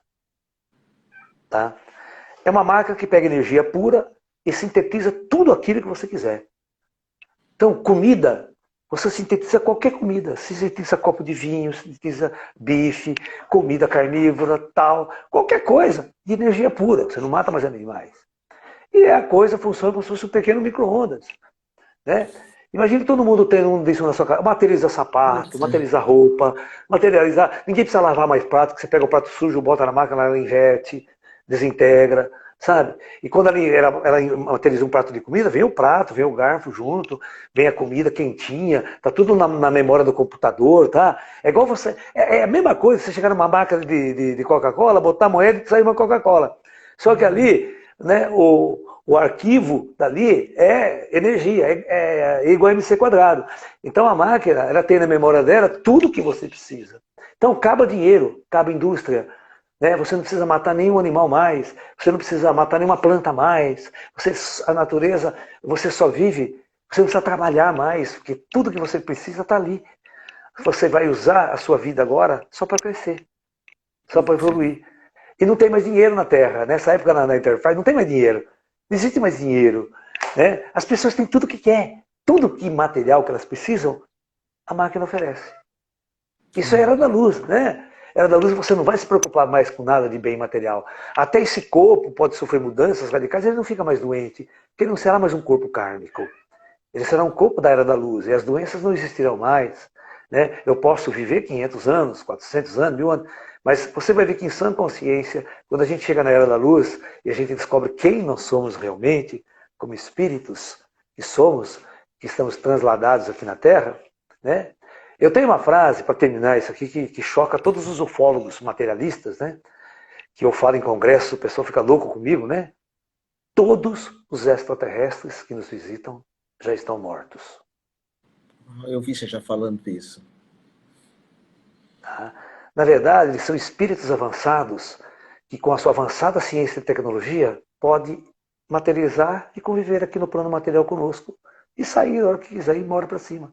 Tá? É uma máquina que pega energia pura e sintetiza tudo aquilo que você quiser. Então, comida, você sintetiza qualquer comida. Sintetiza copo de vinho, sintetiza bife, comida carnívora, tal, qualquer coisa de energia pura. Você não mata mais animais. E a coisa funciona como se fosse um pequeno micro-ondas. Né? Imagina todo mundo tendo um disso na sua casa. Materializar sapato, Nossa, materializar roupa, materializar. Ninguém precisa lavar mais prato, que você pega o prato sujo, bota na máquina, ela inverte, desintegra, sabe? E quando ela materializa um prato de comida, vem o prato, vem o garfo junto, vem a comida quentinha, tá tudo na memória do computador, tá? É igual você. É a mesma coisa você chegar numa máquina de Coca-Cola, botar a moeda e sair uma Coca-Cola. Só que ali, né, o arquivo dali é energia, é igual a mc quadrado. Então a máquina, ela tem na memória dela tudo que você precisa. Então acaba dinheiro, acaba indústria. Né? Você não precisa matar nenhum animal mais, você não precisa matar nenhuma planta mais. A natureza, você só vive, você não precisa trabalhar mais, porque tudo que você precisa está ali. Você vai usar a sua vida agora só para crescer, só para puta, evoluir. E não tem mais dinheiro na Terra. Nessa época na Enterprise não tem mais dinheiro. Não existe mais dinheiro. Né? As pessoas têm tudo que quer. Tudo que material que elas precisam, a máquina oferece. Isso é era da luz, né? Era da luz você não vai se preocupar mais com nada de bem material. Até esse corpo pode sofrer mudanças radicais, ele não fica mais doente, porque ele não será mais um corpo kármico. Ele será um corpo da era da luz e as doenças não existirão mais. Né? Eu posso viver 500 anos, 400 anos, 1000 anos, mas você vai ver que em sã consciência, quando a gente chega na era da luz e a gente descobre quem nós somos realmente, como espíritos que somos, que estamos transladados aqui na Terra, né? Eu tenho uma frase para terminar isso aqui que choca todos os ufólogos materialistas, né? Que eu falo em congresso, o pessoal fica louco comigo, né? Todos os extraterrestres que nos visitam já estão mortos. eu vi você já falando disso. Tá? Na verdade, eles são espíritos avançados que, com a sua avançada ciência e tecnologia, pode materializar e conviver aqui no plano material conosco e sair a hora que quiser e ir embora para cima.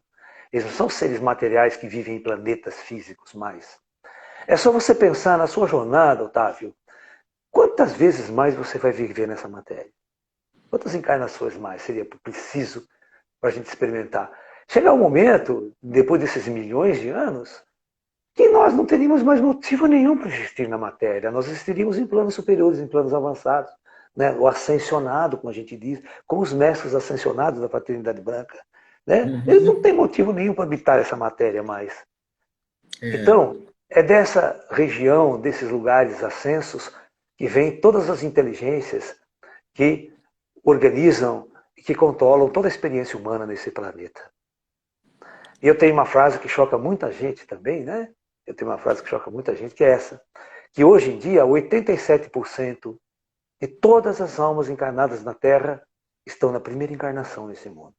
Eles não são seres materiais que vivem em planetas físicos mais. É só você pensar na sua jornada, Otávio. Quantas vezes mais você vai viver nessa matéria? Quantas encarnações mais seria preciso para a gente experimentar? Chegar um momento, depois desses milhões de anos, que nós não teríamos mais motivo nenhum para existir na matéria. Nós existiríamos em planos superiores, em planos avançados. Né? O ascensionado, como a gente diz, com os mestres ascensionados da fraternidade branca. Né? Eles não Uhum. têm motivo nenhum para habitar essa matéria mais. É, Então, é dessa região, desses lugares ascensos, que vêm todas as inteligências que organizam e que controlam toda a experiência humana nesse planeta. E eu tenho uma frase que choca muita gente também, né? Eu tenho uma frase que choca muita gente, que é essa. Que hoje em dia, 87% de todas as almas encarnadas na Terra estão na primeira encarnação nesse mundo.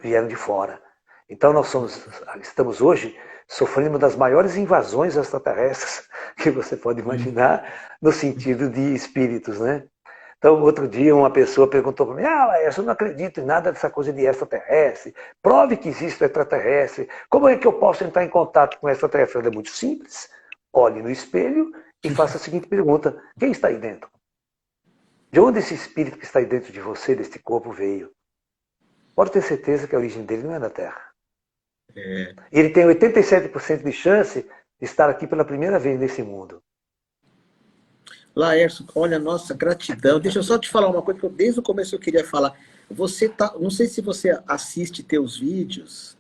Vieram de fora. Então nós estamos hoje sofrendo uma das maiores invasões extraterrestres que você pode imaginar, no sentido de espíritos, né? Então, outro dia, uma pessoa perguntou para mim: eu não acredito em nada dessa coisa de extraterrestre. Prove que existe extraterrestre. Como é que eu posso entrar em contato com extraterrestre? É muito simples. Olhe no espelho e faça a seguinte pergunta: quem está aí dentro? De onde esse espírito que está aí dentro de você, deste corpo, veio? pode ter certeza que a origem dele não é da Terra. É. Ele tem 87% de chance de estar aqui pela primeira vez nesse mundo. Laércio, olha, nossa, gratidão. Deixa eu só te falar uma coisa que eu, desde o começo eu queria falar. Você tá, não sei se você assiste teus vídeos.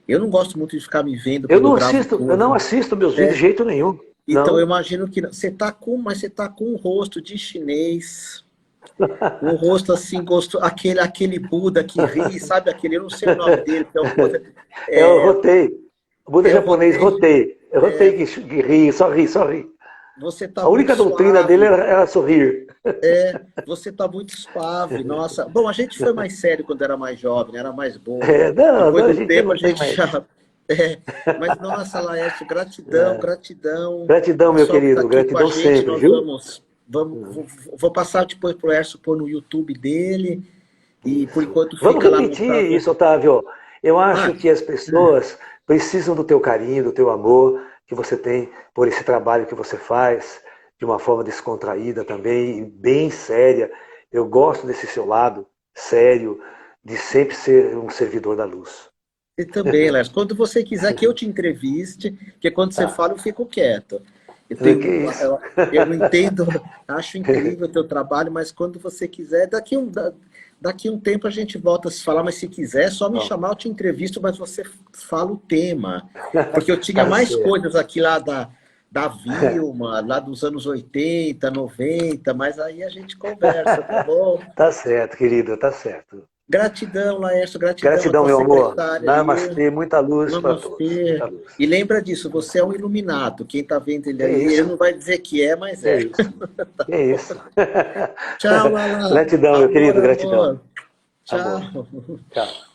Eu não gosto muito de ficar me vendo Eu quando eu não gravo assisto, eu coisa. não assisto meus vídeos de jeito nenhum. Então eu Não. imagino que você tá com, mas você tá com um rosto de chinês, um rosto assim, gosto, aquele Buda que ri, sabe aquele, eu não sei o nome dele, que é o Buda, É o é, Rotei. O Buda é o japonês Rotei. Rotei. É o Rotei que ri, só ri, só ri. Você tá A muito única doutrina dele suave. era sorrir. Você tá muito suave, nossa. Bom, a gente foi mais sério quando era mais jovem, né? Era mais bobo. É, não, Depois não, a do gente tempo a não tem gente mais. já. É, mas nossa, Laércio, gratidão, gratidão. Gratidão, meu Pessoal que está querido. aqui com a Gratidão gente, sempre, nós viu? vou passar depois pro Laércio pôr no YouTube dele e por Isso. enquanto Vamos fica lá no repetir Instagram. isso, Otávio. Eu Ah, acho que as pessoas precisam do teu carinho, do teu amor que você tem por esse trabalho que você faz de uma forma descontraída também e bem séria. Eu gosto desse seu lado sério, de sempre ser um servidor da luz. e também, Laércio, quando você quiser que eu te entreviste, porque quando você Tá. fala eu fico quieto. Eu Que tenho, isso? eu não entendo, acho incrível o teu trabalho, mas quando você quiser, daqui um tempo a gente volta a se falar, mas se quiser, é só me Bom, chamar, eu te entrevisto, mas você fala o tema. Porque eu tinha tá mais certo. coisas aqui lá da Vilma, lá dos anos 80, 90, mas aí a gente conversa, tá bom? Tá certo, querido, tá certo. Gratidão, Laércio, gratidão à Gratidão, tua meu amor. secretária aí. Namastê, muita luz para todos. Muita Namastê. luz. E lembra disso, você é um iluminado. Quem está vendo ele Que aí, ele isso? não vai dizer que é, mas Que é. isso? Que isso? Tchau, Lala. Gratidão, meu Amor, querido, gratidão. amor. Amor. Tchau. Tchau.